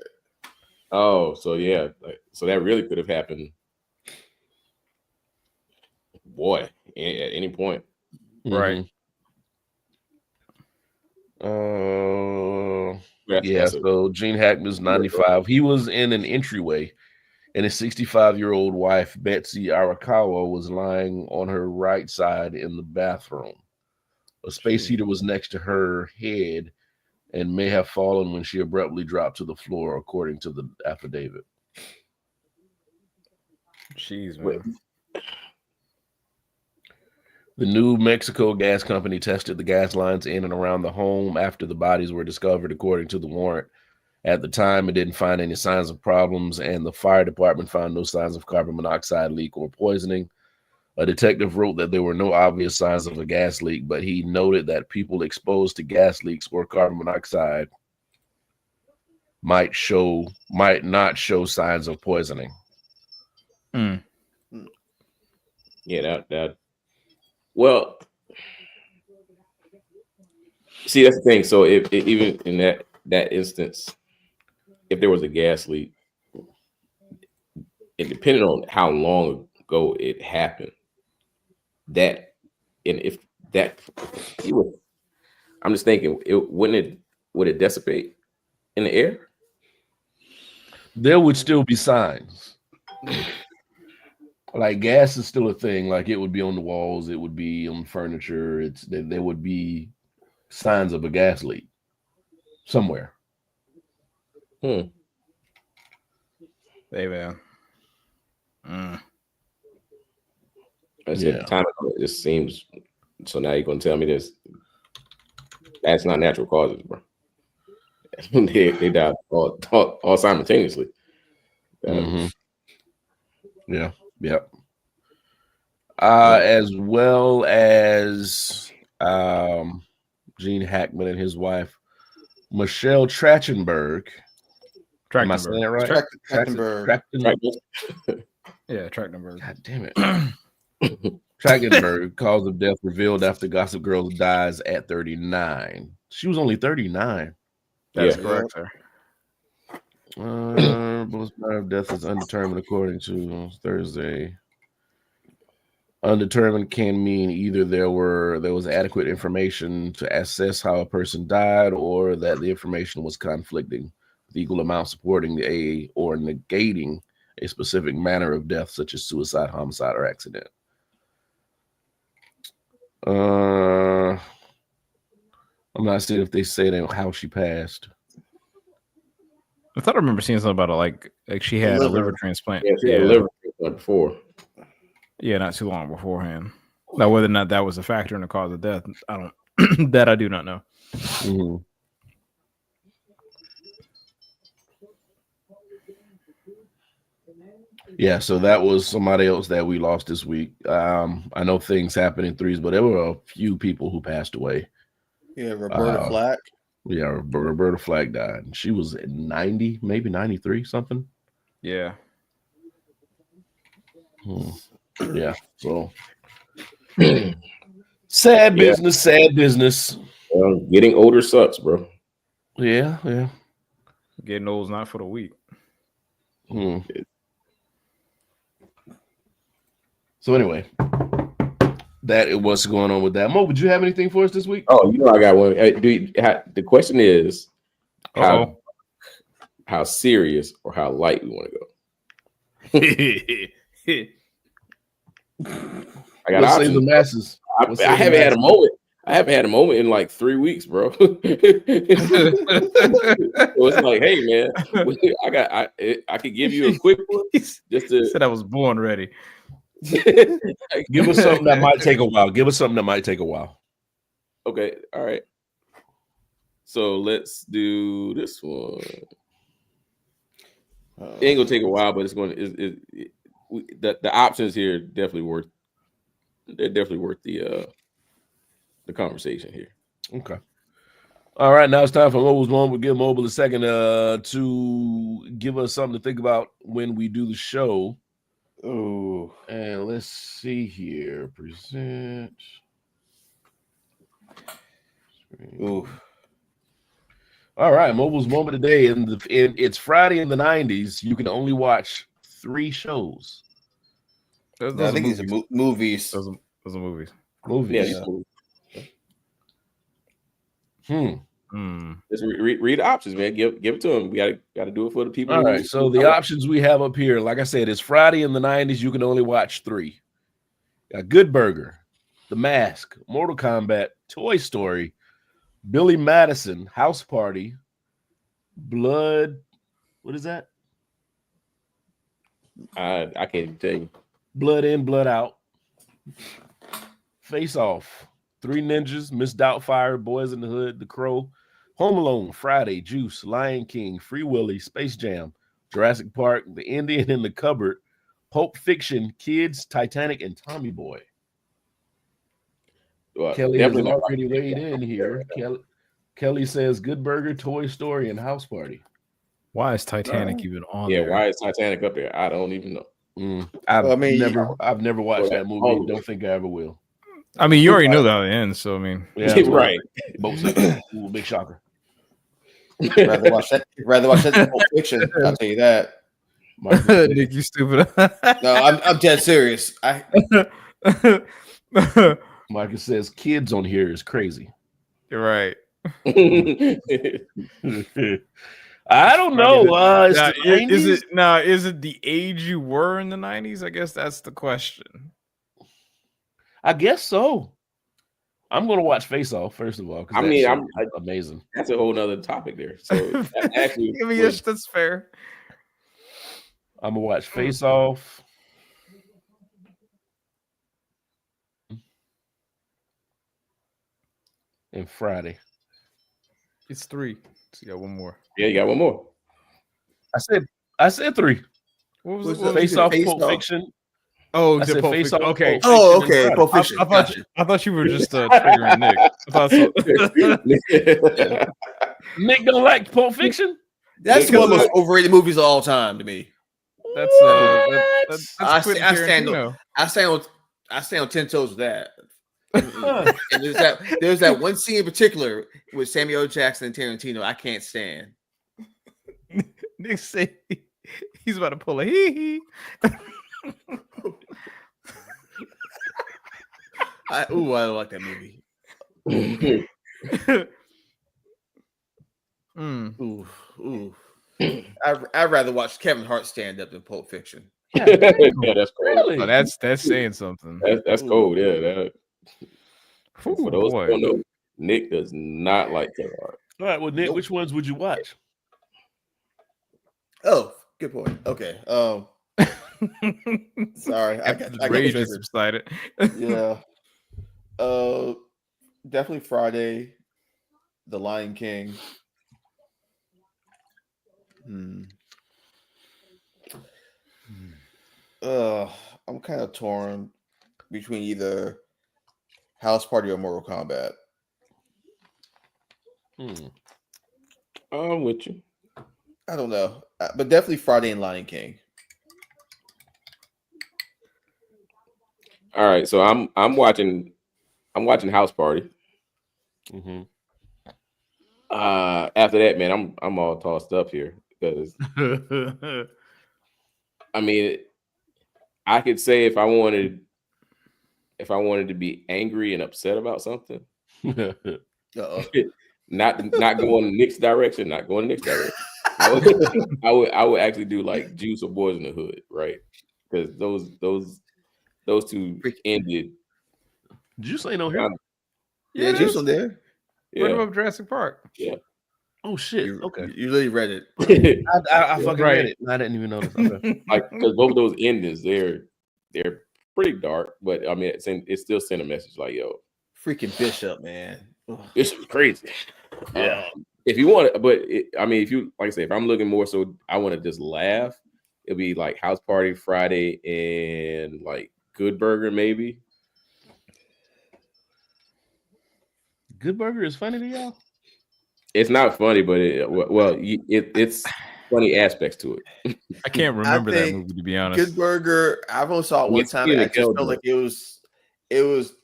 Oh, so yeah, so that really could have happened. Boy, at any point. Right. So Gene Hackman's 95. He was in an entryway, and his 65-year-old wife, Betsy Arakawa, was lying on her right side in the bathroom. A space heater was next to her head and may have fallen when she abruptly dropped to the floor, according to the affidavit. Jeez, man. The New Mexico Gas Company tested the gas lines in and around the home after the bodies were discovered, according to the warrant. At the time, it didn't find any signs of problems, and the fire department found no signs of carbon monoxide leak or poisoning. A detective wrote that there were no obvious signs of a gas leak, but he noted that people exposed to gas leaks or carbon monoxide might not show signs of poisoning. Yeah, that. Well, see, that's the thing. So if even in that instance, if there was a gas leak, it depended on how long ago it happened. I'm just thinking, would it dissipate in the air? There would still be signs. Like gas is still a thing. Like it would be on the walls, it would be on furniture. There would be signs of a gas leak somewhere. Hey man. Time it just seems. So now you're gonna tell me this? That's not natural causes, bro. they died all simultaneously. Yeah. Yep. As well as Gene Hackman and his wife, Michelle Trachtenberg. Am I saying it right? Trachtenberg. Yeah, Trachtenberg. God damn it. Trachtenberg, cause of death revealed after Gossip Girl dies at 39. She was only 39. That's correct, sir. Both matter of death is undetermined according to Thursday. Undetermined can mean either there was adequate information to assess how a person died, or that the information was conflicting with equal amount supporting or negating a specific manner of death, such as suicide, homicide, or accident. I'm not seeing if they say how she passed. I thought I remember seeing something about it, like she had a liver transplant. Yeah, she had a liver transplant before. Yeah, not too long beforehand. Now, whether or not that was a factor in the cause of death, I don't. That I do not know. Mm-hmm. Yeah, so that was somebody else that we lost this week. I know things happen in threes, but there were a few people who passed away. Yeah, Roberta Uh, Flack. Yeah, Roberta Flack died. She was at 90, maybe 93, something. Yeah. Yeah, so sad Yeah. business, sad business. Well, getting older sucks, bro. Yeah, yeah. Getting old is not for the weak. So anyway, that is what's going on with that. Mo, would you have anything for us this week? Oh, you know I got one. The question is Uh-oh. how serious or how light we want to go. I got Let's save the options. masses. I haven't had a moment. I haven't had a moment in like 3 weeks, bro. So it's like, hey man, I could give you a quick one just He to said I was born ready. Give us something that might take a while. Okay, all right. So let's do this one. It ain't gonna take a while, but it's going to. The options here definitely worth. They're definitely worth the conversation here. Okay. All right, now it's time for Mobile's Moment. We'll give Mobile a second to give us something to think about when we do the show. Ooh. And let's see here. Present. Ooh. All right, Mobile's Moment today. It's Friday in the 90s. You can only watch 3 shows. I think these are movies. Those are movies. Movies. Yeah. Just read the options, man. Give it to them. We got to do it for the people. All right. So the options we have up here, like I said, it's Friday in the 90s. You can only watch 3. Got Good Burger, The Mask, Mortal Kombat, Toy Story, Billy Madison, House Party, Blood. What is that? I can't even tell you. Blood In, Blood Out, Face Off, Three Ninjas, Miss Doubtfire, Boys in the Hood, The Crow, Home Alone, Friday, Juice, Lion King, Free Willy, Space Jam, Jurassic Park, The Indian in the Cupboard, Pulp Fiction, Kids, Titanic, and Tommy Boy. Kelly has already weighed in here. Kelly says Good Burger, Toy Story, and House Party. Why is Titanic even on there? Yeah, why is Titanic up there? I don't even know. I've never watched that movie. Don't think I ever will. I mean, you already know how it ends, so I mean, yeah, right. Ooh, big shocker. Rather watch that than Pulp Fiction. I'll tell you that. Nick, you stupid. No, I'm dead serious. Marcus says kids on here is crazy. You're right. I don't know. Is it the age you were in the 90s? I guess that's the question. I guess so. I'm gonna watch Face Off first of all. I mean, I'm amazing. That's a whole nother topic there. So actually, I mean, yes, that's fair. I'm gonna watch Face Off. And Friday. It's 3. So you got one more. Yeah, you got one more. I said 3. What was the Face Off, Pulp Fiction? Oh, I the Pulp Face Fiction. Off, Okay. Oh, okay. Pulp Fiction. I thought you were just triggering Nick. I thought so. Nick don't like Pulp Fiction? That's one of the most overrated movies of all time to me. That's I stand on 10 toes with that. And there's that one scene in particular with Samuel L. Jackson and Tarantino I can't stand. Nick say he's about to pull a hee. I don't like that movie. I'd rather watch Kevin Hart stand up than Pulp Fiction. Yeah, that's cold. Really? Oh, that's saying something. That's cold. Yeah. For those boy. who don't know, Nick does not like Kevin Hart. All right, well, Nick, which ones would you watch? Oh, good point. Okay. Sorry, I got rage triggered. subsided. Yeah. Definitely Friday. The Lion King. I'm kind of torn between either House Party or Mortal Kombat. I'm with you. I don't know, but definitely Friday and Lion King. All right, so I'm watching House Party. Mm-hmm. After that, man, I'm all tossed up here because I mean, I could say if I wanted to be angry and upset about something, Uh-oh. not going the Knicks direction, not going the Knicks direction. I would actually do like Juice or Boys in the Hood, right? Because those two ended. Juice ain't no here. Yeah, Juice on there. What Yeah, about Jurassic Park? yeah. Oh shit. You, Okay. you really read it. I fucking Right. read it. I didn't even notice. Okay. Like because both of those endings, they're pretty dark, but I mean, it still sent a message like, yo, Freaking Bishop, man. Ugh. this is crazy. Yeah. If you want, I mean, if you like I say, if I'm looking more so, I want to just laugh. It'll be like House Party Friday and like Good Burger, maybe. Good Burger is funny to y'all. It's not funny, but it's funny aspects to it. I can't remember that think movie, to be honest. Good Burger. I've only saw it one It's time. either I just killed felt me. like it was.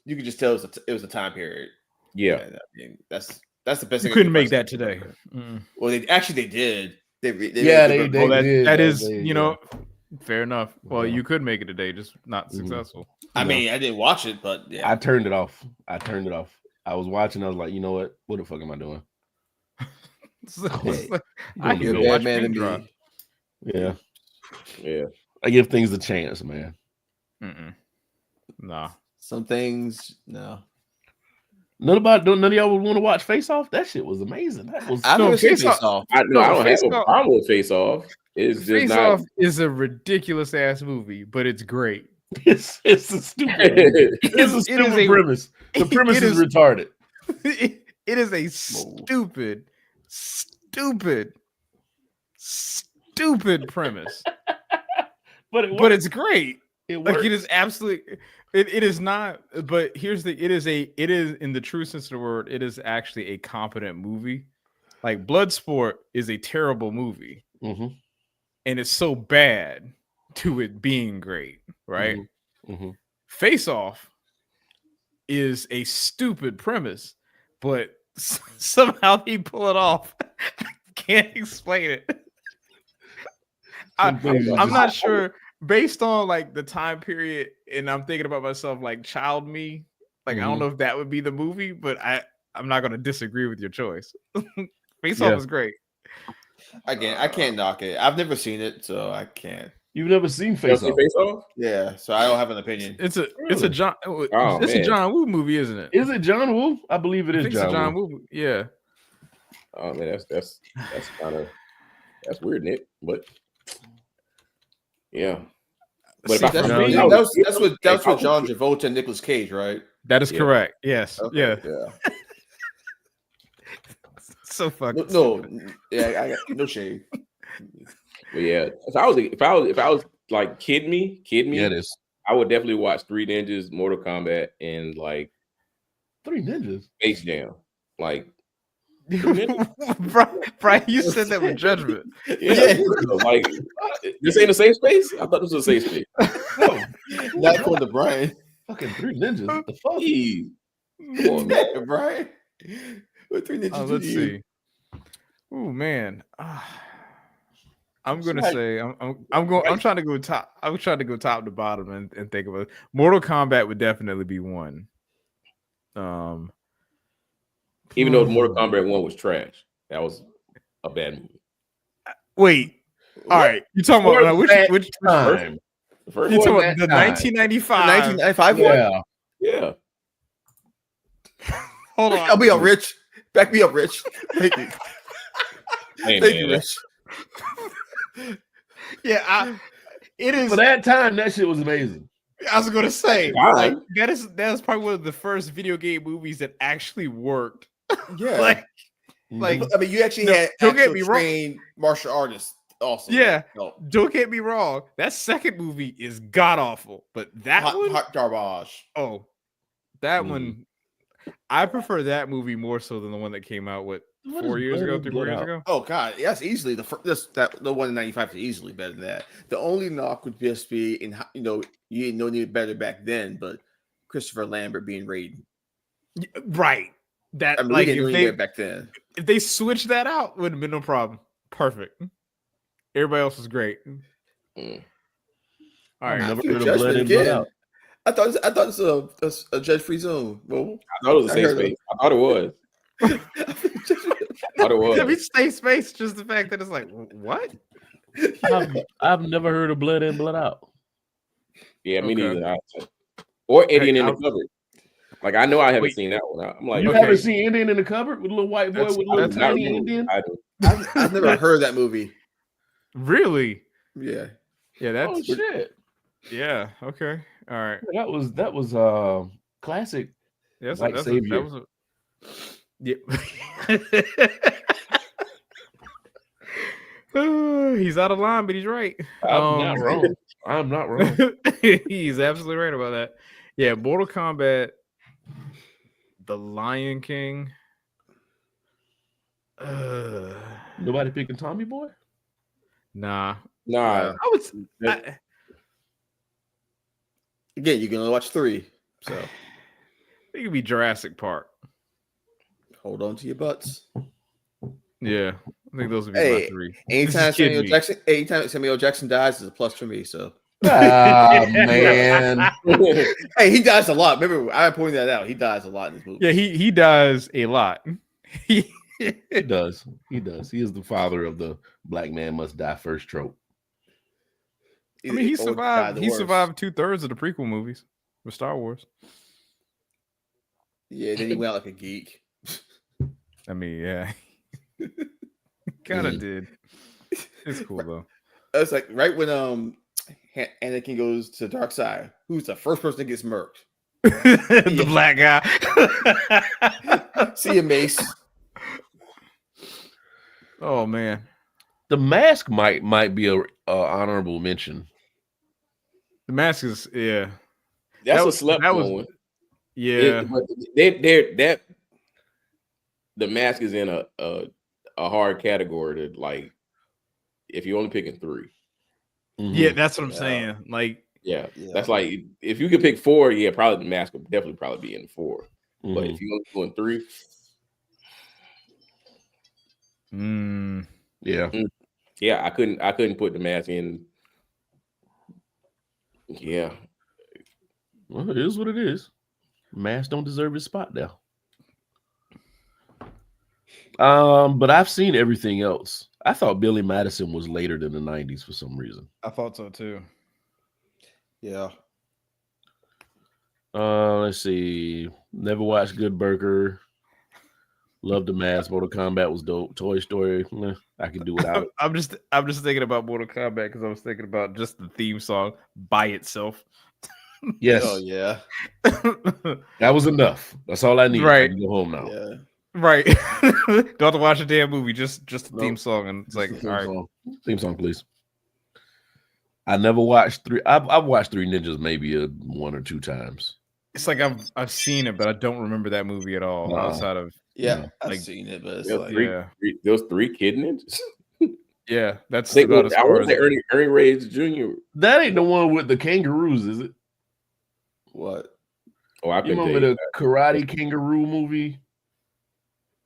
You could just tell it was a time period. Yeah, And, I mean, that's the best. You thing I couldn't can make say. that today. Mm. Well, they did. They Yeah, made Good they Burger. Well, did. that They- is, they- you know, fair enough. Well, Yeah. you could make it today, just not Mhm. successful. I mean, I didn't watch it, but yeah. I turned it off. I was watching. I was like, you know what? What the fuck am I doing? So, Hey, I you're can a go bad watch man to Pink Drop. me. Yeah. yeah. I give things a chance, man. Mm-mm. Nah. Some things, no. None of y'all would want to watch Face Off. That shit was amazing. That was I've No, never seen Face Face Off- Off. I No, don't have Face a Off- problem with Face Off. It's just Face not. Off is a ridiculous ass movie, but it's great. it's a stupid. It's a It is stupid premise. The premise it is is- retarded. it is a stupid premise, but it's great. it Like works. it is absolutely. It is not. But here's the. It is in the true sense of the word. It is actually a competent movie. Like Bloodsport is a terrible movie, Mhm, and it's so bad to it being great, right? mhm. Face Off is a stupid premise, but somehow they pull it off. I can't explain it. Some things you I'm just- not sure based on like the time period, and I'm thinking about myself like child me. Like I don't Mhm. know if that would be the movie, but I'm not going to disagree with your choice. Face Yeah. Off is great. I can't knock it. I've never seen it, so I can't. You've never seen You Face see Off. Face Off? Yeah, so I don't have an opinion. It's a Really? John. Oh, it's a man. John Woo movie, isn't it? Is it John Woo? I believe it I is think it's a John John Woo. Woo. Yeah. Oh man, that's kind of weird, Nick. But yeah. But See, if I- That's, No, what, you- that's what John Travolta and Nicolas Cage, right? That is Yeah. correct. Yes. Okay, Yeah. yeah. So fucking. No, yeah, I got no shade. But yeah, if I was like kid me, Yeah, it is. I would definitely watch Three Ninjas, Mortal Kombat, and like Three Ninjas. Space Jam. Like Brian, you said that with judgment. yeah, like this ain't a safe space. I thought this was a safe space. No, Not for the Brian. fucking Three Ninjas. What the fuck? Jeez. Come on, man. Brian. What three ninjas Let's do you? see. Oh man. I'm gonna Right. say I'm going. I'm trying to go top. I'm trying to go top to bottom and think of it. Mortal Kombat would definitely be one. Even though Mortal Kombat 1 was trash, that was a bad movie. Wait. All right. You talking about For that which time. The first you one, talking about the that time. 1995? 1995 one? Yeah. yeah. Hold I'll on. be up, Rich. Back me up, Rich. Thank you. Hey, Thank man, you, Rich. Yeah, it is. For that time, that shit was amazing. I was gonna say All like, right. that is probably one of the first video game movies that actually worked. Yeah. Like Mhm. I mean, you actually No, had don't get actual me wrong. trained martial artists awesome. Yeah. No, Don't get me wrong. That second movie is god awful, but that one, hot garbage. oh, that Mhm. one, I prefer that movie more so than the one that came out with What 4 is years Blood ago, In, 3 Blood 4 years Out? ago. Oh God, yes, easily the one in '95 is easily better than that. The only knock would just be in you didn't know any better back then, but Christopher Lambert being Raiden. Right. That I mean, we like didn't know if any better they back then. if they switched that out, would have been no problem. Perfect. Everybody else was great. Mm. All I've right. never Fear heard of Blood Judgment In, Blood again. Out. I thought it's a judge-free zone. Well, I thought it was a I safe heard of- space. I thought it was. I thought it was. I mean, safe space. Just the fact that it's like, what? I've never heard of Blood In, Blood Out. Yeah, me Okay. neither. Or Indian in the I'll- cupboard. Like I know I haven't Wait. seen that one. I'm like, You Okay. haven't seen Indian in the cupboard with a little white boy That's- with a I little do not tiny remember. Indian? I do. I've never heard that movie. Really? Yeah, Yeah, that's Oh shit! yeah. Okay. All right. That was classic. That's White that savior. was a yeah. He's out of line, but he's right. I'm not wrong. I'm not wrong. He's absolutely right about that. Yeah, Mortal Kombat, The Lion King. Nobody picking Tommy Boy? Nah. Nah, I would. I, again, you can only watch 3, so it could be Jurassic Park. hold on to your butts. Yeah, I think those would be my Hey, 3. Anytime Samuel Jackson dies is a plus for me. So Ah man. hey, he dies a lot. Remember, I pointed that out. He dies a lot in this movie. Yeah, he does a lot. He does. He does. He is the father of the black man must die first trope. I mean, he Always died survived. the He worst. survived 2/3 of the prequel movies with Star Wars. Yeah, then he went out like a geek. I mean, yeah, kind of Mhm. did. It's cool though. It's like right when Anakin goes to the dark side, who's the first person that gets murked? The black guy. See you, Mace. Oh man, The Mask might be a honorable mention. the mask is that's That a was- slept that was- one. yeah. But they're the mask is in a hard category to like if you're only picking 3. Yeah, that's what I'm Yeah. saying. Like, Yeah, Yeah. that's like if you could pick 4, yeah, probably the mask would definitely probably be in 4. Mhm. But if you're only doing 3, Yeah. yeah, I couldn't put the mask in. Yeah, Well, it is what it is. Mask don't deserve his spot now. But I've seen everything else. I thought Billy Madison was later than the 90s for some reason. I thought so too. Yeah. Let's see. Never watched Good Burger. Loved the Mask. Mortal Kombat was dope. Toy Story, I could do without it. I'm just thinking about Mortal Kombat because I was thinking about just the theme song by itself. Yes, Oh yeah. that was enough. That's all I need. Right. I can go home now. Yeah. Right. Don't have to watch a damn movie, just the Nope. theme song, and it's like, Theme all right. song. Theme song, please. I never watched 3. I've watched 3 Ninjas maybe 1 or 2 times. It's like I've seen it, but I don't remember that movie at all. No. Outside of Yeah. Yeah. I've Like, seen it, but it's There like, was those 3 kid ninjas. yeah, that's I about as far want as to say Ernie Reyes Jr. That ain't the one with the kangaroos, is it? what? Oh, I You couldn't tell remember you the Karate Kangaroo movie?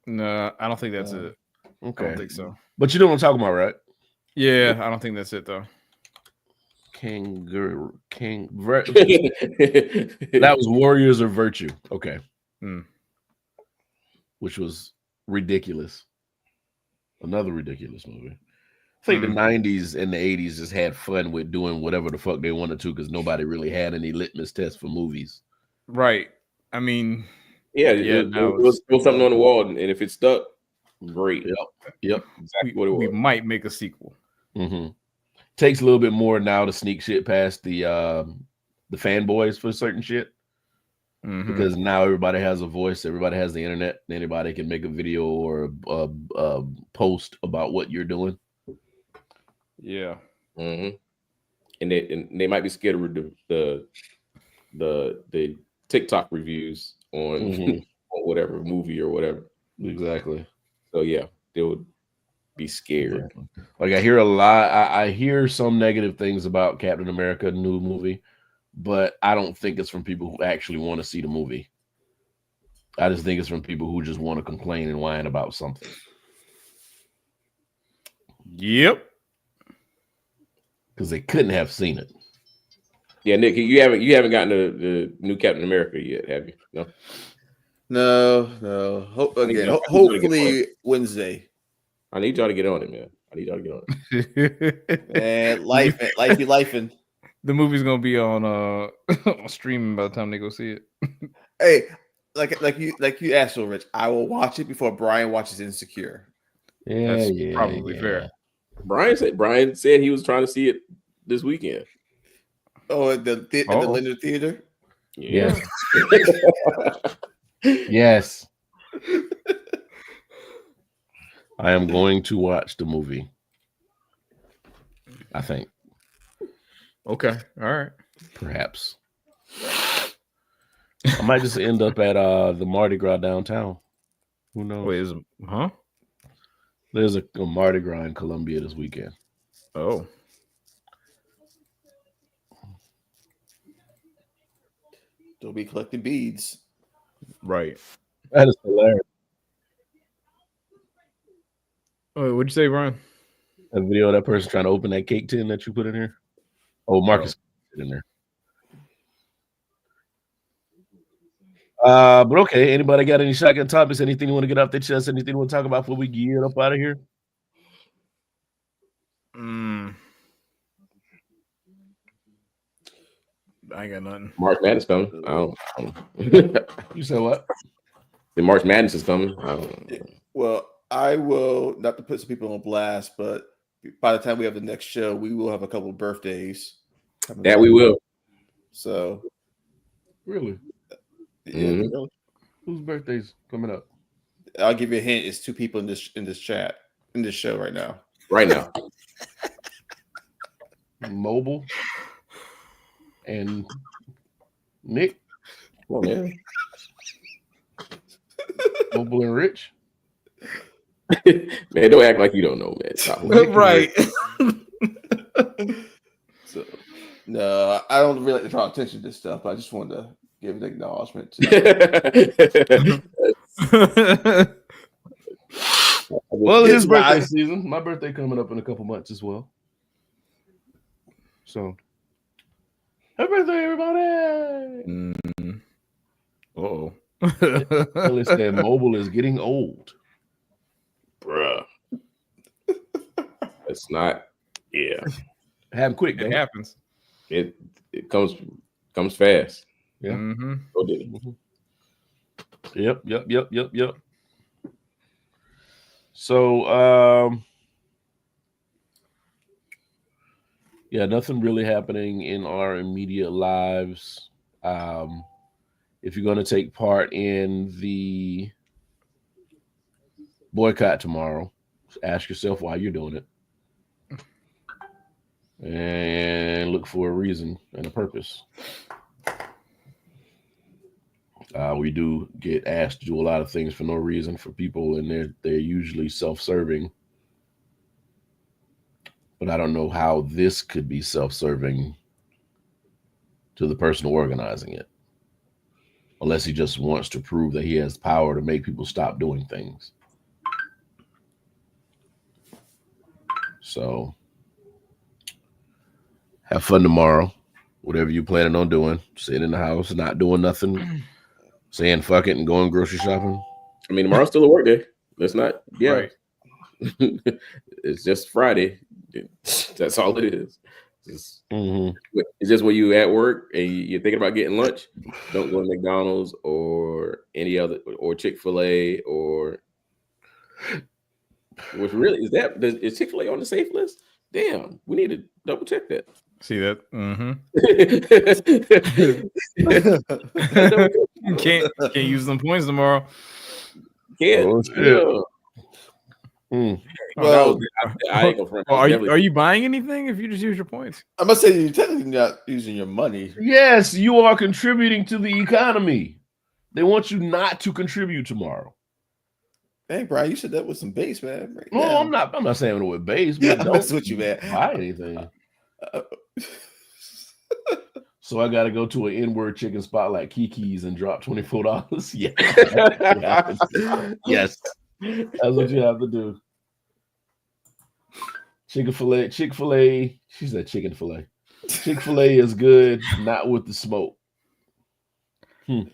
No, I don't think that's it. I Okay, don't think so. but you know what I'm talking about, right? Yeah, I don't think that's it though. Kangaroo, that. that was Warriors of Virtue. Okay, Hmm. which was ridiculous. Another ridiculous movie. I think Hmm. the 90s and the 80s just had fun with doing whatever the fuck they wanted to because nobody really had any litmus tests for movies. Right. I mean, Yeah, Yeah, it no, was something on the wall, and if it stuck, great. Yep. Exactly what it we was. might make a sequel. Mm-hmm. Takes a little bit more now to sneak shit past the fanboys for certain shit Mhm. because now everybody has a voice, everybody has the internet, and anybody can make a video or a post about what you're doing. Yeah. Mm-hmm. And they might be scared of the TikTok reviews on, Mhm. on whatever movie or whatever. Exactly. So yeah, they would be scared. Like I hear a lot. I hear some negative things about Captain America new movie, but I don't think it's from people who actually want to see the movie. I just think it's from people who just want to complain and whine about something. Yep. Because they couldn't have seen it. Yeah, Nick, you haven't gotten the new Captain America yet, have you? No. No. Hopefully Wednesday. I need y'all to get on it, man. I need y'all to get on it. And lifing. The movie's gonna be on streaming by the time they go see it. Hey, like you asked, so Rich. I will watch it before Brian watches Insecure. Yeah, That's yeah, probably yeah. fair. Brian said he was trying to see it this weekend. Oh, at the Linder Theater. Yes. Yes. I am going to watch the movie. I think. Okay. All right. Perhaps. I might just end up at the Mardi Gras downtown. Who knows? Wait, There's a Mardi Gras in Columbia this weekend. Oh. They'll be collecting beads. Right. That is hilarious. Wait, what'd you say, Brian? That video of that person trying to open that cake tin that you put in here. Oh, Marcus put it in there. But okay, anybody got any shotgun topics? Anything you want to get off their chest? Anything you want to talk about before we get up out of here? I ain't got nothing. March Madness coming. I don't. You said what? The March Madness is coming. Well, I will, not to put some people on blast, but by the time we have the next show, we will have a couple of birthdays. That we will. So, Really? yeah, Whose birthday's coming up? I'll give you a hint. It's two people in this chat, in this show right now. Right now. Mobile and Nick. Come on, man. Mobile and Rich. Man, don't act like you don't know, man. Stop. Right. So, no, I don't really like to draw attention to this stuff, but I just wanted to give an acknowledgement to Well, It's his birthday live. season. My birthday coming up in a couple months as well. So, happy birthday, everybody! Uh-oh. Billy said mobile is getting old. Bruh. It's not. Yeah. Happened quick, It though. happens. It comes fast. Yeah. Mm-hmm. Go did it. Yep. So, yeah, nothing really happening in our immediate lives. If you're going to take part in the boycott tomorrow, ask yourself why you're doing it. And look for a reason and a purpose. We do get asked to do a lot of things for no reason for people, and they're usually self-serving. But I don't know how this could be self-serving to the person organizing it, unless he just wants to prove that he has power to make people stop doing things. So have fun tomorrow. Whatever you're planning on doing, sitting in the house, not doing nothing, saying fuck it and going grocery shopping. I mean, tomorrow's still a work day. Let's not. Yeah. Right. It's just Friday. That's all it is. It's just when you at work and you're thinking about getting lunch, don't go to McDonald's or any other, or Chick-fil-A, or which really is Chick-fil-A on the safe list? Damn, we need to double check that. See that? Can't use them points tomorrow. Can't. Oh, shit. Mm. Well, I ain't gonna front. Well, are you buying anything if you just use your points? I must say you're technically not using your money. Yes, you are contributing to the economy. They want you not to contribute tomorrow. Hey, Brian, you said that with some bass, man. Right No, now. I'm not saying it with base, Yeah, but I'm messing with you, man. buy anything. Uh, So I got to go to an N-word chicken spot like Kiki's and drop $24. Yeah. Yes. That's what you have to do. Chick-fil-A. She said chicken fillet. Chick-fil-A is good, not with the smoke. I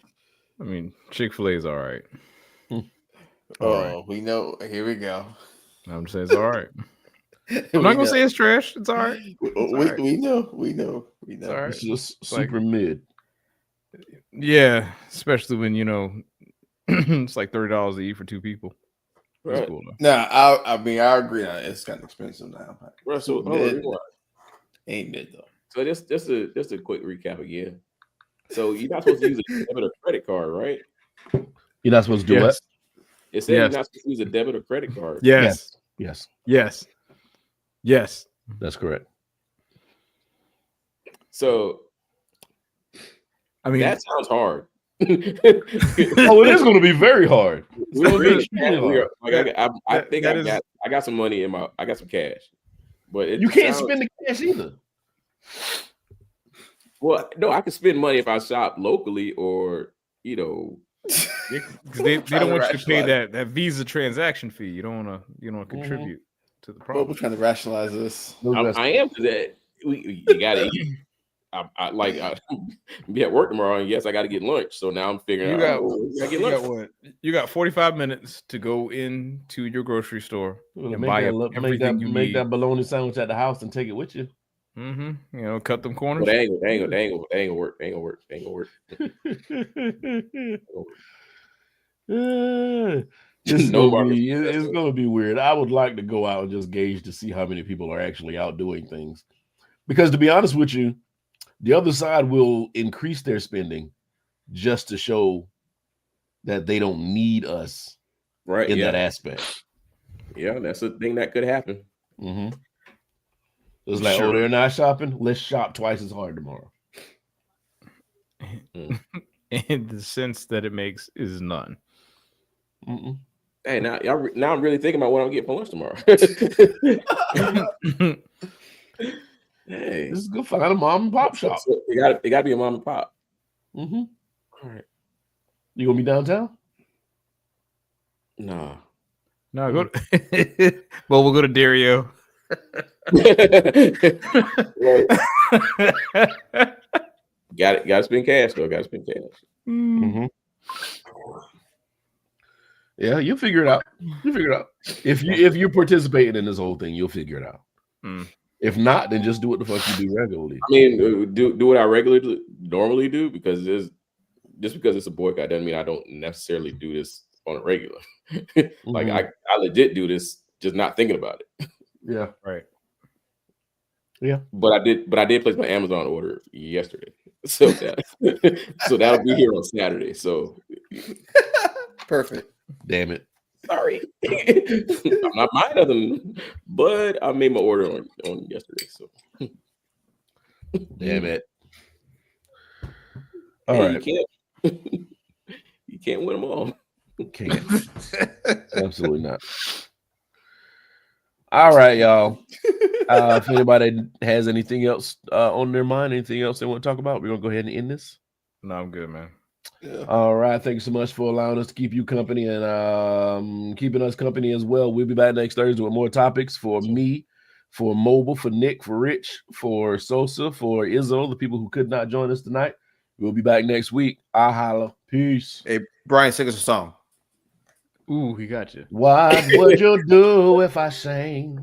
mean, Chick-fil-A is all right. Oh, we know. Here we go. I'm just saying it's all right. I'm not gonna say it's trash. It's all right. We know. It's all right. It's just It's like- super mid. Yeah, especially when it's like $30 to eat for 2 people. It's Right. cool though. Nah, I mean, I agree. It's kind of expensive now. Russell, Mid. Ain't mid though. So just a quick recap again. So you're not supposed to use a debit or credit card, right? You're not supposed to do Yes. what? It said Yes. you're not supposed to use a debit or credit card. Yes. Yes, Yes. that's correct. So I mean, that sounds hard. Oh, it is going to be very hard. We are- Really like, I think that is- I got some money I got some cash, but You can't spend the cash either. Well, no, I can spend money if I shop locally or because they don't want you to pay that Visa transaction fee. You don't want to contribute to the Well, problem. we're trying to rationalize this. I am to that. You gotta eat. I be at work tomorrow, and yes, I got to get lunch. So now I'm figuring You out. got, I get you lunch. got what? You got 45 minutes to go into your grocery store and buy everything you make need. that bologna sandwich at the house and take it with you. Cut them corners. But they ain't gonna work. They ain't gonna work. It's No going to be weird. I would like to go out and just gauge to see how many people are actually out doing things. Because to be honest with you, the other side will increase their spending just to show that they don't need us Right. in Yeah. that aspect. Yeah, that's a thing that could happen. Mm-hmm. It's like, Sure. they're not shopping. Let's shop twice as hard tomorrow. And the sense that it makes is none. Mm-mm. Hey, now I'm really thinking about what I'm getting for lunch tomorrow. Hey, This is good. Find a mom and pop shop. So it got to be a mom and pop. Mm-hmm. All right. You gonna be downtown? No. No, go. Well, we'll go to Dario. Got to spend cash though. Got to spend cash. Mm-hmm. Yeah, you'll figure it out. You'll figure it out. If you're participating in this whole thing, you'll figure it out. Mm. If not, then just do what the fuck you do regularly. I mean, do what I normally do, because just because it's a boycott doesn't mean I don't necessarily do this on a regular. Like Mhm. I legit do this, just not thinking about it. Yeah. Right. But I did place my Amazon order yesterday, so that'll be here on Saturday. So Perfect. Damn it. sorry, I'm not buying nothing, but I made my order on yesterday. So Damn it. All hey, right. you can't win them all. Can't. Absolutely not. All right, y'all. If anybody has anything else on their mind, anything else they want to talk about, we're gonna go ahead and end this. No, I'm good, man. Yeah. All right. Thank you so much for allowing us to keep you company and keeping us company as well. We'll be back next Thursday with more topics for me, for Mobile, for Nick, for Rich, for Sosa, for Izzo, the people who could not join us tonight. We'll be back next week. I'll holla. Peace. Hey, Brian, sing us a song. Ooh, he got you. What would you do if I sang?